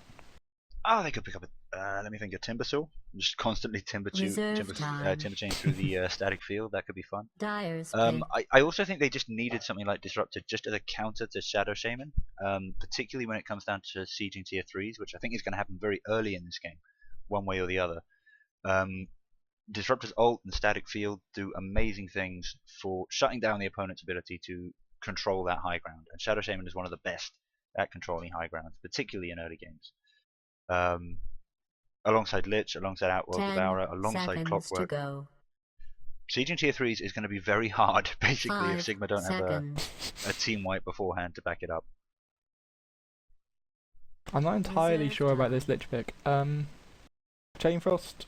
Oh, they could pick up a, let me think, a Timbersaw. Just constantly timber chain through the static field. That could be fun. Dyer's I also think they just needed something like Disruptor just as a counter to Shadow Shaman, particularly when it comes down to sieging tier 3s, which I think is going to happen very early in this game, one way or the other. Disruptor's ult and static field do amazing things for shutting down the opponent's ability to control that high ground, and Shadow Shaman is one of the best at controlling high ground, particularly in early games. Alongside Lich, alongside Outworld 10 Devourer, alongside seconds to Clockwork. go. Sieging tier 3s is going to be very hard, basically, 5 if Sigma don't seconds. have a team wipe beforehand to back it up. I'm not entirely Reserve sure about time. this Lich pick. Chainfrost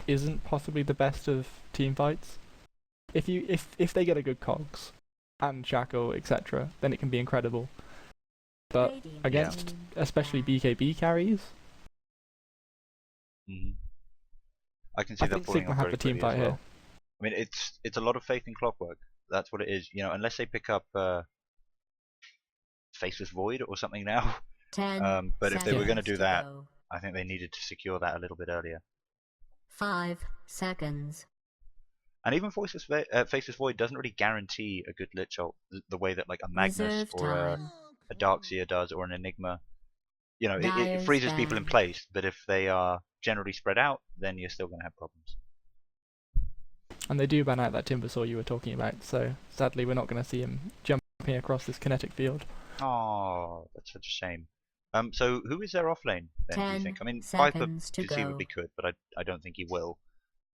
isn't possibly the best of team fights. If they get a good cogs and Shackle, etc., then it can be incredible. But Radiant against team especially ban. BKB carries, I can see I that think falling Sigma off have very the team quickly as fight well. here. I mean, it's a lot of faith in Clockwork. That's what it is. You know, unless they pick up Faceless Void or something now. 10 But if they were going to seconds do that, go. I think they needed to secure that a little bit earlier. 5 seconds. And even Faceless Void doesn't really guarantee a good Lich ult the way that like a Magnus Reserve or time. a Darkseer does, or an Enigma. You know, it Dyer's freezes people in ban. place, but if they are generally spread out, then you're still going to have problems. And they do ban out that Timbersaw you were talking about, so sadly we're not going to see him jumping across this kinetic field. Oh, that's such a shame. So who is their offlane then, do you 10 think? I mean, Viper seconds to conceivably go. could, but I don't think he will.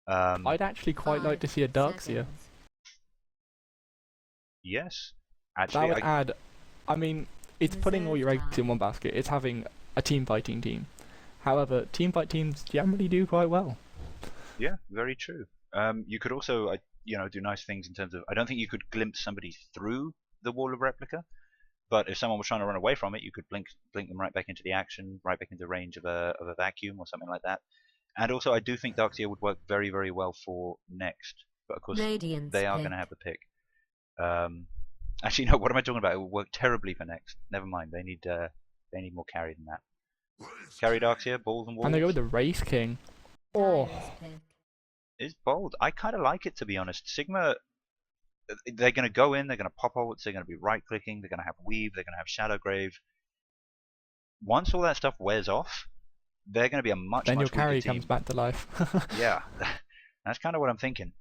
I'd actually quite like to see a 5 Darkseer. seconds. Yes. That Actually, would add. I mean, it's putting all your Reserve eggs in time. one basket. It's having a team fighting team. However, team fight teams generally do quite well. yeah, very true. You could also, you know, do nice things in terms of. I don't think you could glimpse somebody through the wall of replica, but if someone was trying to run away from it, you could blink them right back into the action, right back into range of a vacuum or something like that. And also, I do think Darkseer would work very, very well for next, but of course Radiant's they are pick. going to have the pick. Actually, no. What am I talking about? It will work terribly for next. Never mind. They need more carry than that. Carry Darkseer, balls and walls. And they go with the Race King. Oh, Dyer's pick. Is bold. I kind of like it, to be honest. Sigma, they're going to go in. They're going to pop ults. They're going to be right clicking. They're going to have weave. They're going to have shadow grave. Once all that stuff wears off, they're going to be a much then your weaker carry team. comes back to life. Yeah, that's kind of what I'm thinking.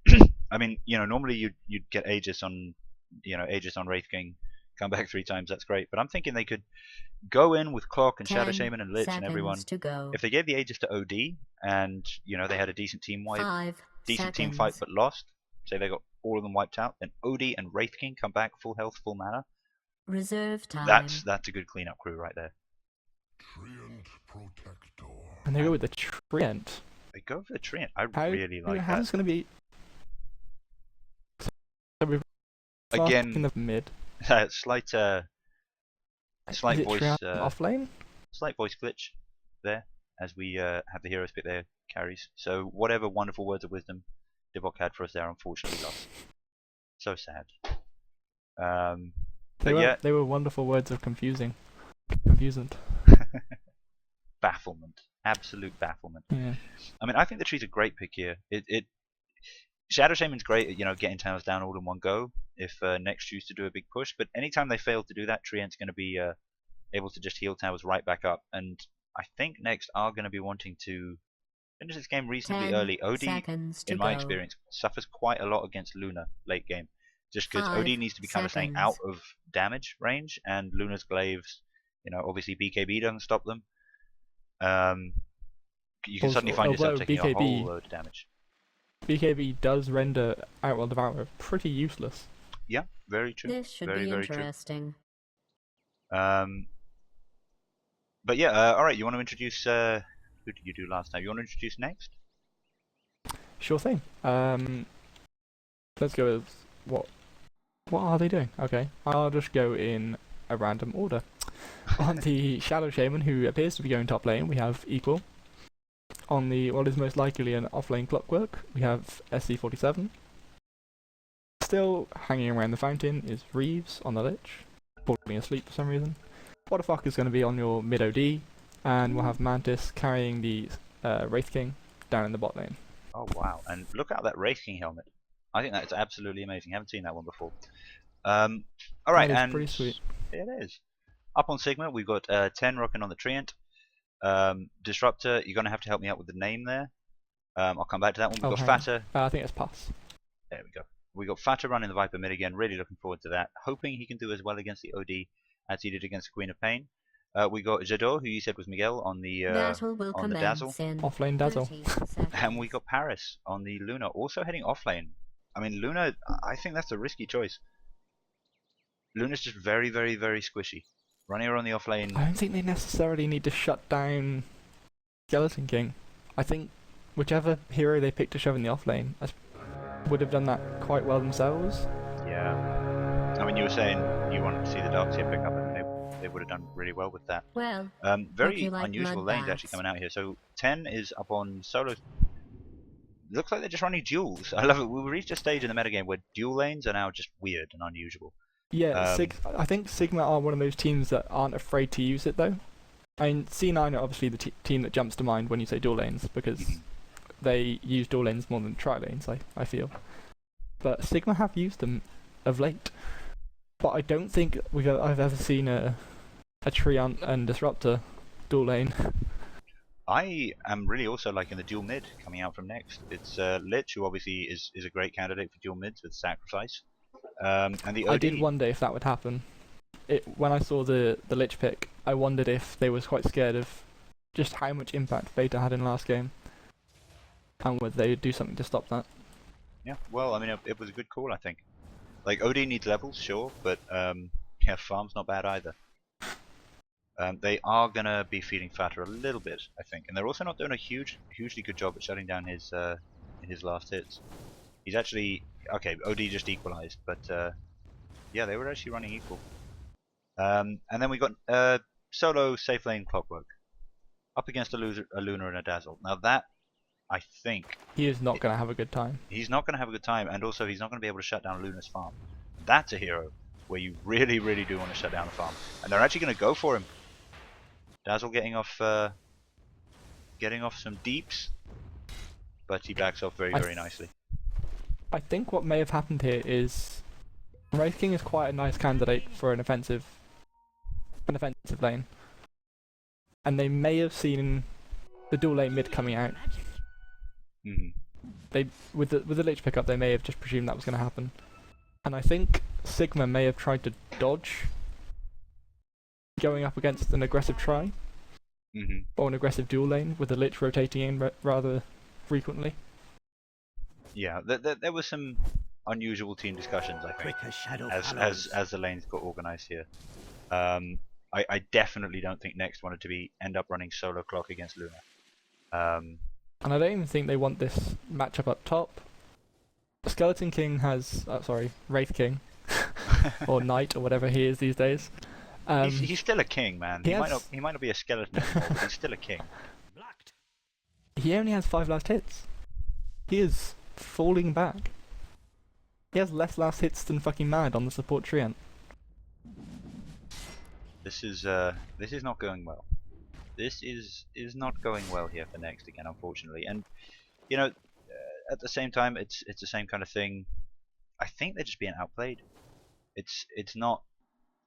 I mean, you know, normally you'd get Aegis on, you know, Aegis on Wraith King, come back 3 times. That's great. But I'm thinking they could go in with Clock and Shadow 10 Shaman and Lich and everyone. seconds to go. If they gave the Aegis to OD and you know they had a decent team wipe, 5 decent seconds. team fight but lost, say they got all of them wiped out, then OD and Wraith King come back full health, full mana. Reserve time. That's a good cleanup crew right there. And they go with the Treant. They go for the Treant. I How really like how's that. this going to be? So we've Again, in the mid. slight Is voice it Treant off lane? slight voice glitch there as we have the heroes pick their carries. So whatever wonderful words of wisdom Divok had for us there, unfortunately lost. So sad. They were wonderful words of confusant. Bafflement, absolute bafflement. Yeah. I mean, I think the tree's a great pick here. Shadow Shaman's great at, you know, getting towers down all in one go if Next choose to do a big push, but anytime they fail to do that, Treant's going to be able to just heal towers right back up, and I think Next are going to be wanting to finish this game reasonably 10 early. OD, seconds to in my go. experience, suffers quite a lot against Luna late game, just because 5 OD needs to be kind of staying seconds. out of damage range, and Luna's glaives, you know, obviously BKB doesn't stop them, you can suddenly find yourself taking a whole load of damage. BKB does render Outworld Devourer pretty useless. Yeah, very true. This should very, be very interesting. True. But yeah, alright, you want to introduce, who did you do last time? You want to introduce next? Sure thing. Let's go with what are they doing? Okay, I'll just go in a random order. On the Shadow Shaman, who appears to be going top lane, we have Equal. On the what is most likely an off-lane Clockwork, we have SC47. Still hanging around the fountain is Reeves on the Lich, falling asleep for some reason. What the fuck is going to be on your mid OD, and we'll have Mantis carrying the Wraith King down in the bot lane. Oh wow, and look at that Wraith King helmet. I think that's absolutely amazing. I haven't seen that one before. Alright, That is and pretty sweet. It is. Up on Sigma, we've got 10 rocking on the Treant. Disruptor, you're going to have to help me out with the name there. I'll come back to that one. We've got Fatter. I think it's pass. There we go. We got Fatter running the Viper mid again. Really looking forward to that. Hoping he can do as well against the OD as he did against the Queen of Pain. We got Jadot, who you said was Miguel on the Dazzle. Off-lane Dazzle. And we got Paris on the Luna, also heading off-lane. I mean, Luna, I think that's a risky choice. Luna's just very, very, very squishy. Running her on the off-lane. I don't think they necessarily need to shut down Skeleton King. I think whichever hero they pick to shove in the off-lane would have done that quite well themselves. Yeah. I mean, you were saying you wanted to see the Darkseer pick up, and they would have done really well with that. Well, very unusual lanes actually coming out here. So 10 is up on solo. Looks like they're just running duels. I love it. We reached a stage in the metagame where dual lanes are now just weird and unusual. Yeah, I think Sigma are one of those teams that aren't afraid to use it though. I mean, C9 are obviously the team that jumps to mind when you say dual lanes, because they use dual lanes more than tri lanes, I feel. But Sigma have used them of late. But I don't think I've ever seen a Treant and Disruptor dual lane. I am really also liking the dual mid coming out from next. It's Lich, who obviously is a great candidate for dual mids with Sacrifice. And the OD. I did wonder if that would happen. When I saw the Lich pick, I wondered if they was quite scared of just how much impact Beta had in last game, and whether they would do something to stop that. Yeah, well, I mean, it was a good call, I think. Like, OD needs levels, sure, but yeah, farm's not bad either. They are gonna be feeding Fatter a little bit, I think, and they're also not doing a hugely good job at shutting down his last hits. He's actually okay. OD just equalized, but yeah, they were actually running equal. And then we got solo safe lane Clockwork up against a Luna and a Dazzle. Now that, I think, he is not going to have a good time. He's not going to have a good time, and also he's not going to be able to shut down Luna's farm. That's a hero where you really, really do want to shut down a farm, and they're actually going to go for him. Dazzle getting off some deeps, but he backs off very, very nicely. I think what may have happened here is Wraith King is quite a nice candidate for an offensive lane, and they may have seen the dual lane mid coming out. They with the Lich pickup, they may have just presumed that was going to happen, and I think Sigma may have tried to dodge going up against an aggressive try or an aggressive dual lane with the Lich rotating in rather frequently. Yeah, there was some unusual team discussions, I think, as the lanes got organised here. I definitely don't think Next wanted to end up running solo Clock against Luna. And I don't even think they want this matchup up top. Skeleton King has, Wraith King, or Knight, or whatever he is these days. He's still a king, man. He might not be a skeleton anymore, but he's still a king. He only has 5 last hits. He is falling back. He has less last hits than fucking mad on the support Treant. This is not going well. This is not going well here for Next again, unfortunately. And you know, at the same time, it's the same kind of thing. I think they're just being outplayed. It's not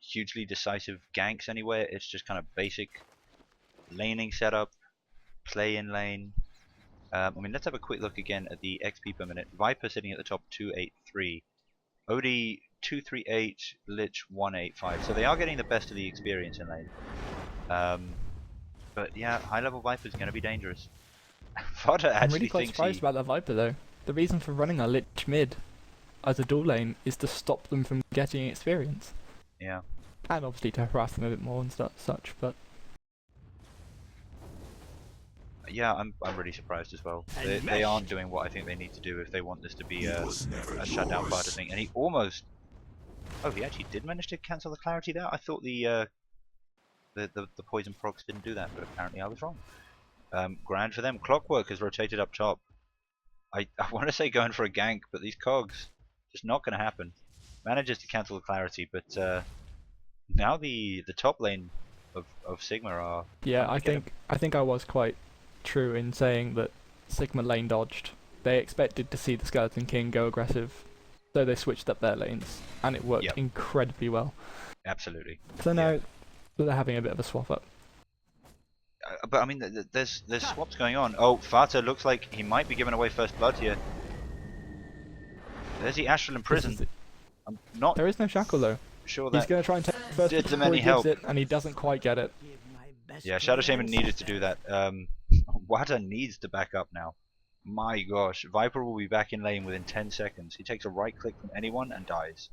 hugely decisive ganks anywhere. It's just kind of basic laning setup, play in lane. I mean, let's have a quick look again at the XP per minute. Viper sitting at the top 283, OD 238, Lich 185. So they are getting the best of the experience in lane. But yeah, high-level Viper is going to be dangerous. Fodder I'm actually really quite thinks surprised about that Viper though. The reason for running a Lich mid as a dual lane is to stop them from getting experience. Yeah. And obviously to harass them a bit more and such, but... Yeah, I'm really surprised as well. They aren't doing what I think they need to do if they want this to be a shutdown fighter thing. And he almost... Oh, he actually did manage to cancel the clarity there? I thought the poison procs didn't do that, but apparently I was wrong. Grand for them. Clockwork has rotated up top. I want to say going for a gank, but these cogs, just not going to happen. Manages to cancel the clarity, but now the top lane of Sigma are... Yeah, I think I was quite true in saying that Sigma lane dodged. They expected to see the Skeleton King go aggressive, so they switched up their lanes, and it worked incredibly well. Absolutely. So now they're having a bit of a swap up. But I mean, there's swaps going on. Oh, Fata looks like he might be giving away first blood here. There's the Astral Imprison. I'm not. There is no shackle though. Sure that he's going to try and take first did them before any he help. gives it, and he doesn't quite get it. Yeah, Shadow Shaman needed to do that. Wada needs to back up now. My gosh, Viper will be back in lane within 10 seconds. He takes a right click from anyone and dies.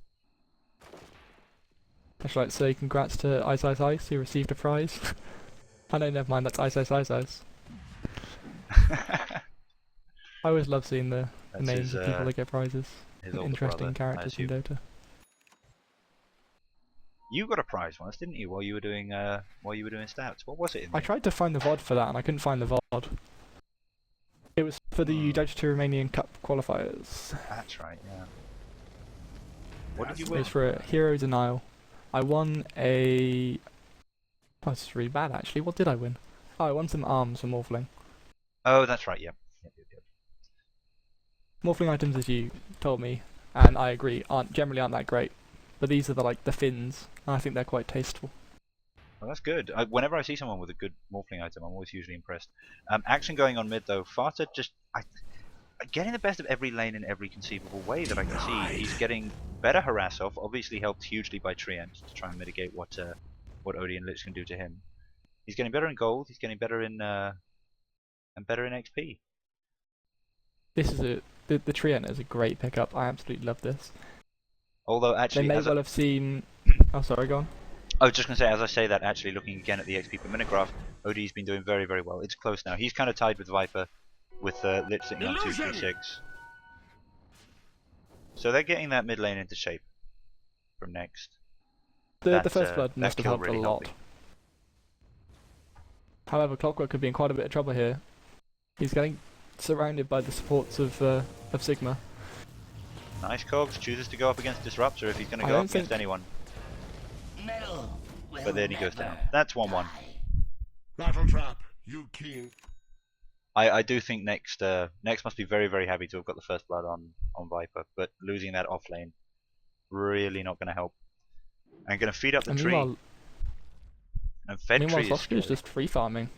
I should like to say congrats to Ice Ice Ice, who received a prize. I know, never mind, that's Ice Ice Ice Ice. I always love seeing the names of people that get prizes. Interesting characters in Dota. You got a prize once, didn't you, while you were doing stats? What was it? I tried to find the VOD for that, and I couldn't find the VOD. It was for the Romanian Cup qualifiers. That's right, yeah. What did you win? It was for a Hero Denial. I won a... Oh, this is really bad actually. What did I win? Oh, I won some arms for Morphling. Oh, that's right, yep. Morphling items, as you told me, and I agree, generally aren't that great. But these are the fins, and I think they're quite tasteful. Well, that's good. Whenever I see someone with a good Morphling item, I'm always hugely impressed. Action going on mid though. Fata just getting the best of every lane in every conceivable way that I can see. He's getting better harass off, obviously helped hugely by Treant to try and mitigate what Odie and Lich can do to him. He's getting better in gold. He's getting better in XP. This is the Treant is a great pickup. I absolutely love this. Although actually, they may well have seen. Oh, sorry, go on. I was just going to say, as I say that, actually looking again at the XP per minute graph, Odie's been doing very, very well. It's close now. He's kind of tied with Viper, with Lich sitting on 236. So they're getting that mid lane into shape from next. The first blood must have helped really a lot. However, Clockwork could be in quite a bit of trouble here. He's getting surrounded by the supports of Sigma. Nice cogs, chooses to go up against Disruptor if he's going to go up against anyone. But then he goes down. That's 1-1. Battle trap, you king. I do think next must be very, very happy to have got the first blood on Viper, but losing that off lane, really not going to help. And going to feed up the tree. And Fed tree is just free farming.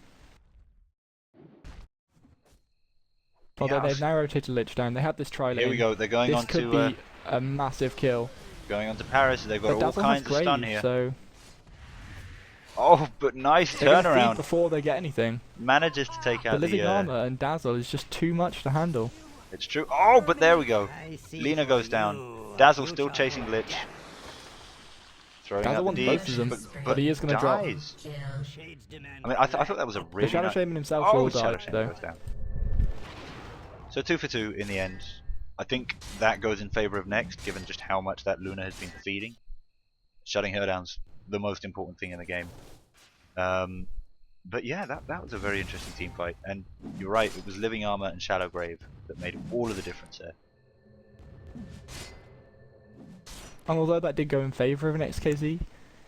Although they've now rotated Lich down, they had this tri lane. Here we go, they're going on to... This could be a massive kill. Going on to Paris, they've got all kinds of stun here. So... Oh, but nice turnaround. Before they get anything. Manages to take out the living armor and Dazzle is just too much to handle. It's true. Oh, but there we go. Lina goes down. Dazzle still chasing Lich. Throwing Dazzle out the wants both of them, but he is going to drop. I mean, I thought that was a really the Shadow Shaman himself will die, though. So 2 for 2 in the end. I think that goes in favour of next, given just how much that Luna has been feeding. Shutting her down's the most important thing in the game. But yeah, that was a very interesting team fight. And you're right, it was Living Armor and Shallow Grave that made all of the difference there. And although that did go in favour of an XKZ,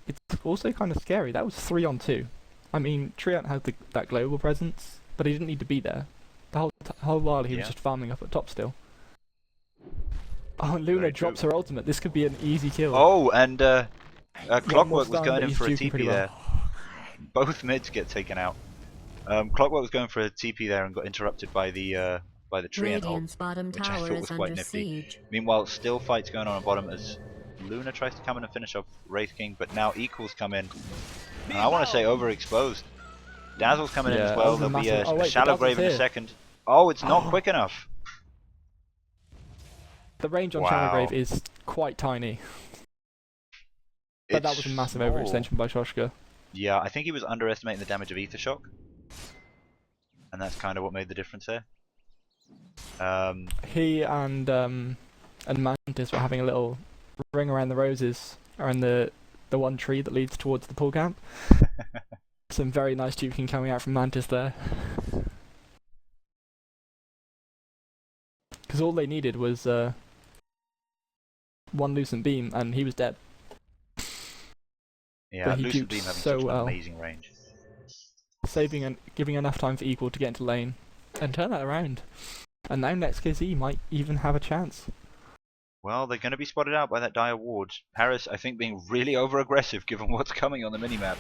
it's also kind of scary. That was 3-on-2. I mean, Treant had that global presence, but he didn't need to be there. The whole while he was just farming up at top still. Oh, and Luna drops her ultimate. This could be an easy kill. Oh, and Clockwork was going in for a TP there. Both mids get taken out. Clockwork was going for a TP there and got interrupted by the Treant ult, which I thought was quite nifty. Siege. Meanwhile, still fights going on bottom as Luna tries to come in and finish off Wraith King, but now Equals come in. And I want to say overexposed. Dazzle's coming in Yeah, as well. that was a There'll be massive- a oh, wait, the shallow Dazzle's grave in a here. second. Oh, it's not quick enough. The range on Wow. Shallow Grave is quite tiny. But that was a massive overextension by Shoshka. Yeah, I think he was underestimating the damage of Ether Shock. And that's kind of what made the difference there. He and Mantis were having a little ring around the roses, around the one tree that leads towards the pool camp. Some very nice duking coming out from Mantis there. Because all they needed was one Lucent Beam, and he was dead. Yeah, But he Lucent duped Beam having so such well. an amazing range. Saving and giving enough time for Equal to get into lane, and turn that around. And now next KZ might even have a chance. Well, they're going to be spotted out by that Dire Ward. Paris, I think, being really over-aggressive given what's coming on the minimap.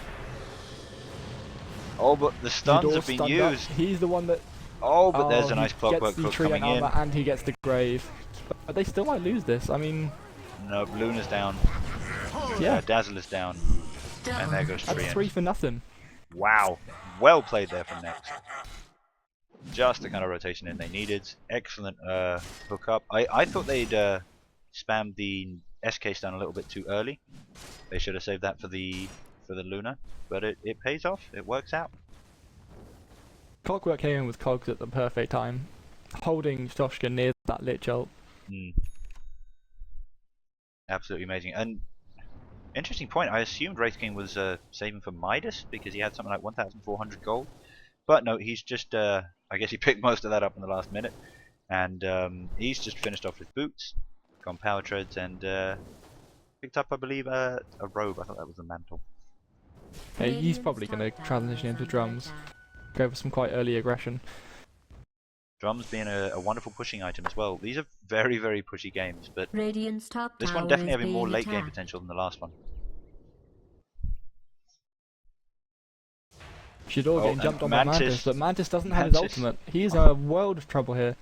Oh, but the stuns Vidor's have been stunned up. used. He's the one that. Oh, but there's a he nice clockwork gets the hook tree coming and in. armor, and he gets the grave. But they still might lose this. I mean, No, Luna's down. yeah, Dazzle is down. And there goes that's Treant. 3 for nothing. Wow. Well played there from Next. Just the kind of rotation in they needed. Excellent hook up. I thought they'd spammed the SK stun a little bit too early. They should have saved that for the Luna. But it pays off. It works out. Clockwork came in with Cogs at the perfect time, holding Shoshka near that Lich ult. Absolutely amazing. And interesting point. I assumed Wraith King was saving for Midas because he had something like 1,400 gold. But no, he's just, I guess he picked most of that up in the last minute. And he's just finished off with boots, gone power treads, and picked up, I believe, a robe. I thought that was a mantle. Hey, he's probably going to transition into drums, go for some quite early aggression. Drums being a wonderful pushing item as well. These are very, very pushy games, but Radiant's top this one tower definitely is having more being late game attacked. potential than the last one. Shador getting and jumped on by Mantis- Mantis, but Mantis doesn't have his Mantis- ultimate. He's in a world of trouble here.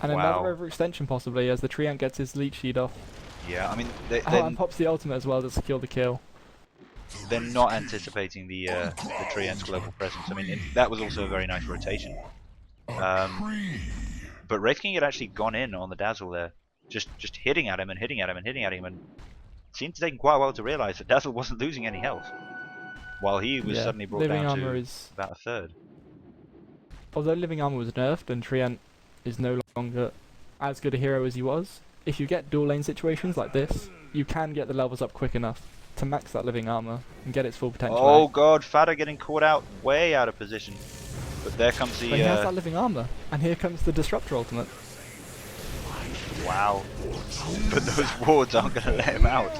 And Wow. another overextension possibly as the Treant gets his leech sheet off. Yeah, I mean, Oh, and pops the ultimate as well to secure the kill. they're not anticipating the Treant's global presence. I mean, that was also a very nice rotation. But Wraith King had actually gone in on the Dazzle there, just hitting at him and hitting at him and hitting at him, and it seemed to take him quite a while to realise that Dazzle wasn't losing any health, while he was Yeah, suddenly brought living down armor to is. about a third. Although living armor was nerfed and Treant is no longer as good a hero as he was, if you get dual lane situations like this, you can get the levels up quick enough to max that living armor and get its full potential. Oh out. god, Fada getting caught out, way out of position. But there comes the But he has that living armor, and here comes the Disruptor ultimate. wow. But those wards aren't going to let him out.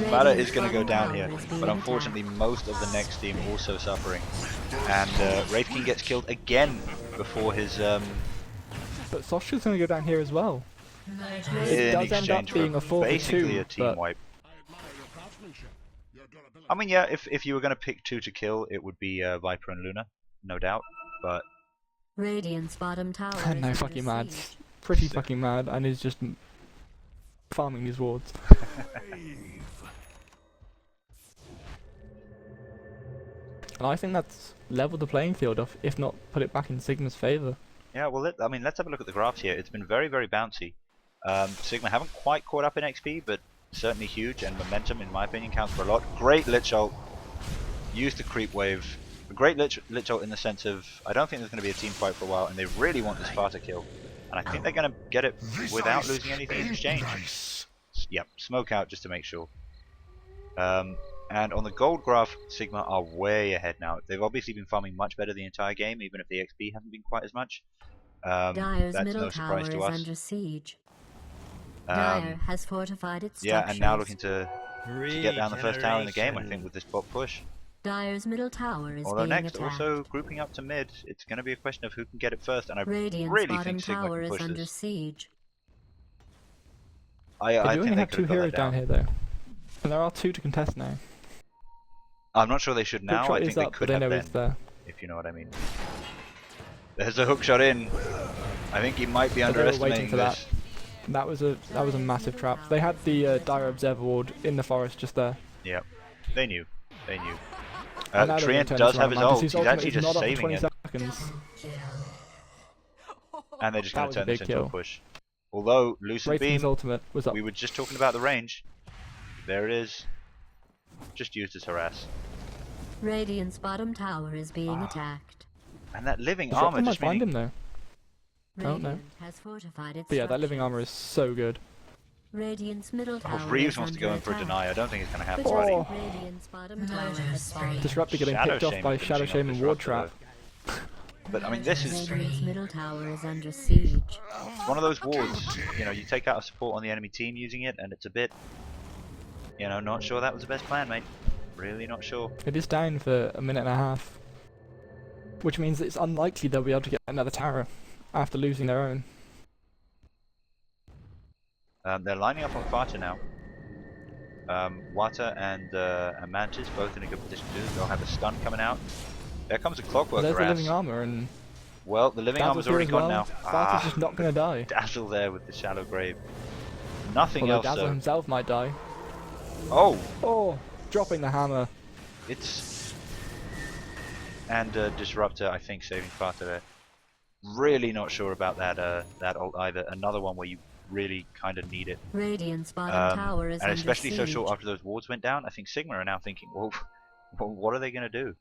Fada is going to go down here, but unfortunately most of the next team also suffering. And Wraith King gets killed again before his But Soshka's going to go down here as well. It in does end up exchange being for a 4 for basically 2, a team but wipe. I admire your craftsmanship. Your durability. I mean, yeah, if you were going to pick 2 to kill, it would be Viper and Luna, no doubt. But Radiant's bottom tower is no under fucking mad. siege. Pretty fucking mad, and is just farming these wards. And I think that's leveled the playing field off, if not put it back in Sigma's favour. yeah, well, I mean, let's have a look at the graphs here. It's been very, very bouncy. Sigma haven't quite caught up in XP, but certainly huge, and momentum, in my opinion, counts for a lot. Great Lich ult. Use the creep wave. A great Lich ult in the sense of, I don't think there's going to be a team fight for a while, and they really want this Sparta kill. And I think they're going to get it without losing anything in exchange. Yep, smoke out just to make sure. And on the gold graph, Sigma are way ahead now. They've obviously been farming much better the entire game, even if the XP hasn't been quite as much. Dire's That's middle no tower surprise is to us. under siege. Dire Um, has fortified its yeah, and now structures. looking to get down the first tower in the game, I think, with this bot push. Dire's middle tower is Although being next, attacked. also grouping up to mid, it's going to be a question of who can get it first, and I Radiant's really bottom think Sigma tower can is push under this. siege. I They do think only they have could 2 have got heroes that down down. here though. And there are 2 to contest now. I'm not sure they should now. I Hookshot think is they up, but could they have know then, it's there. if you know what I mean. There's a hook shot in. I think he might be But they were waiting underestimating for this. That was a massive trap. They had the Dire Observer ward in the forest just there. Yep, they knew. They knew. And now they're gonna Treant turn does this have around. his ult. Mantis' He's ultimate actually is just not up for saving 20 it. seconds. And they're just That going was to a turn this big into a kill. push. Although, Lucid Wraithen's Beam, ultimate was up. we were just talking about the range. There it is. Just used as harass. Radiant's bottom tower is being attacked. And that living The Drop armor might just find meaning... him though. don't know. Radiant has fortified its But yeah, that living structures. armor is so good. Radiant's middle tower Oh, Reeves is wants to under go in for a attack. deny. I don't think it's going to happen, But buddy. Oh. Radiant's bottom tower has fallen. Disruptor getting Shadow picked off Shame by finishing Shadow off Shame and Ward Disruptor, Trap. But I mean, this is Radiant's middle tower is under siege. one of those wards. You know, you take out a support on the enemy team using it, and it's a bit... You know, not sure that was the best plan, mate. Really not sure. It is down for a minute and a half. Which means it's unlikely they'll be able to get another tower after losing their own. They're lining up on Fata now. Wata and Mantis both in a good position to do this. They'll have a stun coming out. There comes a clockwork There's the harass. living armor and Well, the living Dazzle's armor's here already as gone well. now. Fart's just not gonna die. Dazzle there with the shallow grave. Nothing Although else Dazzle though. himself might die. Oh! Oh! Dropping the hammer. It's... And Disruptor, I think, saving Fata there. Really not sure about that ult either. Another one where you really kind of need it. Radiant's bottom tower is And under especially so siege. short after those wards went down, I think Sigma are now thinking, well, what are they going to do?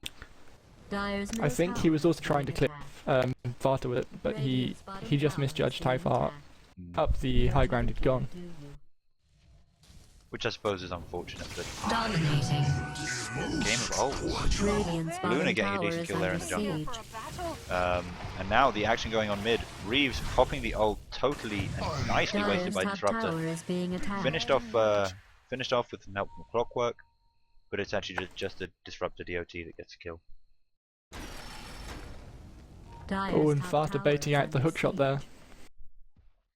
Dire's I middle think he tower was also is trying to under clip attack. Varta with it, but he Radiant's bottom just tower misjudged is being Typhar attacked. up the high ground he'd gone. Which I suppose is unfortunate, but Dominating. game of ults. Radiant's bottom Luna getting a tower decent is kill there in under the jungle. siege. And now the action going on mid. Reeves popping the ult totally and nicely wasted Dire's by top Disruptor. tower is being attacked. Finished off with some help from Clockwork, but it's actually just a Disruptor DOT that gets a kill. Dire's Oh, and top Farta tower baiting is out the under hook shot there. siege.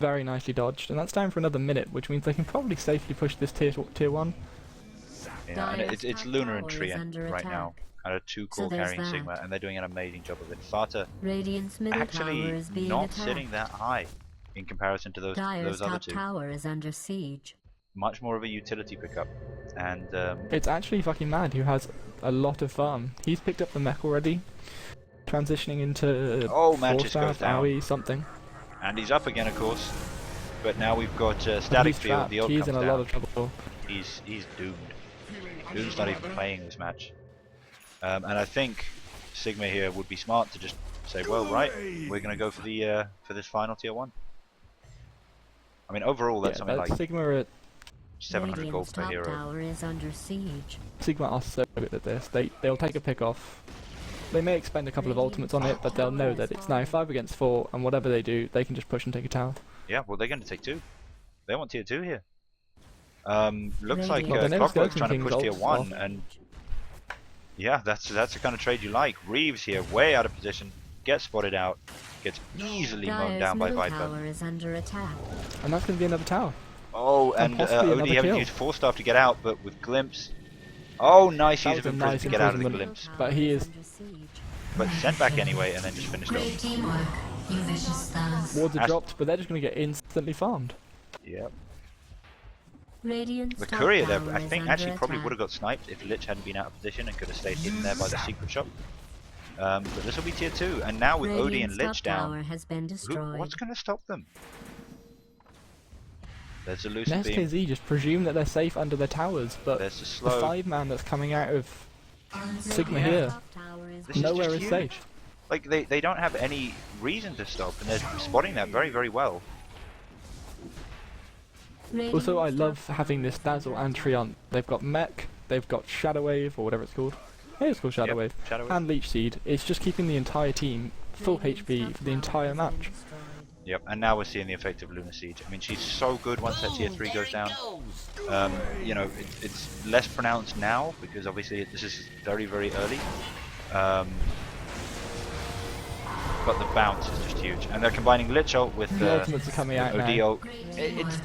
Very nicely dodged, and that's down for another minute, which means they can probably safely push this tier 1. Yeah, and Dire's it's top Luna and tower is Treant under right now. attack. Kind of two So core there's carrying that. Sigma, and they're doing an amazing job of it. Fata Radiant's middle tower actually is being not attacked. sitting that high in comparison to those Dire's other top two. tower is under siege. Much more of a utility pickup, and It's actually fucking mad who has a lot of farm. He's picked up the mech already, transitioning into oh, Mantis Force goes Staff, down, AoE, something. and he's up again, of course. But now we've got And static he's field. trapped. The ult He's comes in a down. lot of trouble. He's doomed. Doom's not even playing this match. And I think Sigma here would be smart to just say, well, right, we're going to go for the for this final tier 1. I mean, overall, that's Yeah, something that's like Sigma at 700 gold Radiant's per top hero. tower is under siege. Sigma are so good at this. They'll take a pick off. They may expend a couple of ultimates on it, but they'll know that it's now 5 against 4, and whatever they do, they can just push and take a tower. Yeah, well, they're going to take 2. They want tier 2 here. Looks like Well, they never Clockwork's Skeleton trying to push King's tier ults 1, off. and yeah, that's the kind of trade you like. Reeves here, way out of position, gets spotted out, gets easily mown Dire's down by middle Viper. tower is under attack. And that's going to be another tower. Oh, And and possibly OD another having kill. used Force Staff to get out, but with Glimpse. Oh, nice That use was of a Imprison nice to get out of the imprisonment. Glimpse. But he is- Under siege. But sent back anyway, and then just finished off. teamwork, you vicious stuns. Wards are As- dropped, but they're just going to get instantly farmed. Yep. Radiant's The top courier there, tower I is think, under actually probably attack. would have got sniped if Lich hadn't been out of position and could have stayed hidden there by the secret shop. But this will be tier 2, and now with Odie and Radiant's Lich top down, tower has been destroyed. what's going to stop them? There's a Lucid And Beam, SKZ just presume that they're safe under their towers, but there's a the slow. 5-man that's coming out of Sigma Yeah. here, Top tower is This is nowhere just is huge. safe. Like, they don't have any reason to stop, and they're spotting that very, very well. Also, I Radiant's love top having this Dazzle and Treant. They've got Mech, they've got Shadow Wave, or whatever it's called. Yeah, it's called Shadow Yep, Wave. Shadow Wave. And Leech Seed. It's just keeping the entire team full Radiant's HP top for the tower entire has been match. destroyed. Yep, and now we're seeing the effect of Luna Siege. I mean, she's so good once that tier 3 goes down. You know, it's less pronounced now, because obviously this is very, very early. But the bounce is just huge. And they're combining Lich ult with The ultimates are coming out OD now. ult.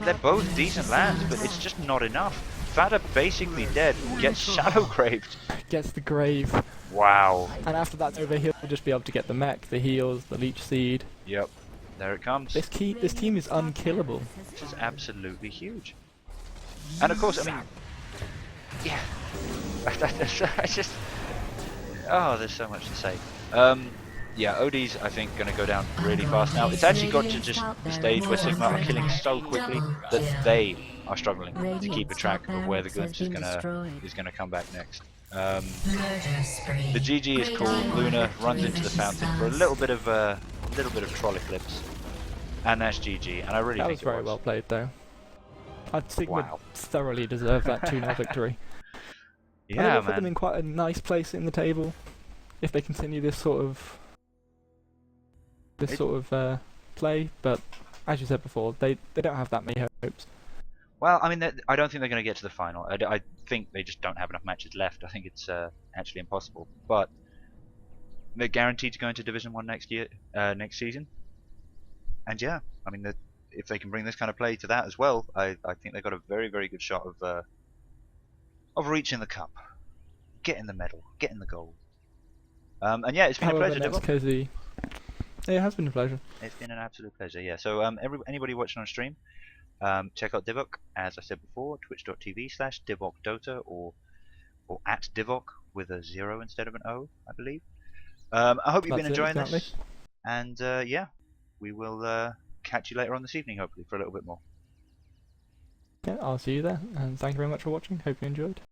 They're both decent lands, but it's just not enough. Fata basically dead, gets shadow graved. Gets the Grave. Wow. And after that's over, he'll just be able to get the Mech, the heals, the Leech Seed. Yep, there it comes. This team is unkillable. This is absolutely huge. And of course, I mean, yeah, I just Oh, there's so much to say. Yeah, OD's I think going to go down really fast now. It's actually got to just the stage where Sigma are killing so quickly that they are struggling to keep a track of where the Glimpse is gonna come back next. The GG is cool. Luna runs into the fountain for a little bit of troll eclipse, and that's GG. And I really That think was very well played, though. I think would Wow. thoroughly deserve that 2-0 victory. Yeah, I think we'll put them man. in quite a nice place in the table if they continue this sort of play. But as you said before, they don't have that many hopes. Well, I mean, I don't think they're going to get to the final. I think they just don't have enough matches left. I think it's actually impossible. But they're guaranteed to go into Division 1 next season. And yeah, I mean, if they can bring this kind of play to that as well, I think they've got a very, very good shot of reaching the cup, getting the medal, getting the gold. And yeah, it's been a pleasure, Divok. It has been a pleasure. It's been an absolute pleasure, yeah. So anybody watching on stream, check out Divok, as I said before, twitch.tv/DivokDota or at Divok with a 0 instead of an O, I believe. I hope you've been enjoying this, and yeah, we will catch you later on this evening, hopefully, for a little bit more. Yeah, I'll see you there, and thank you very much for watching. Hope you enjoyed.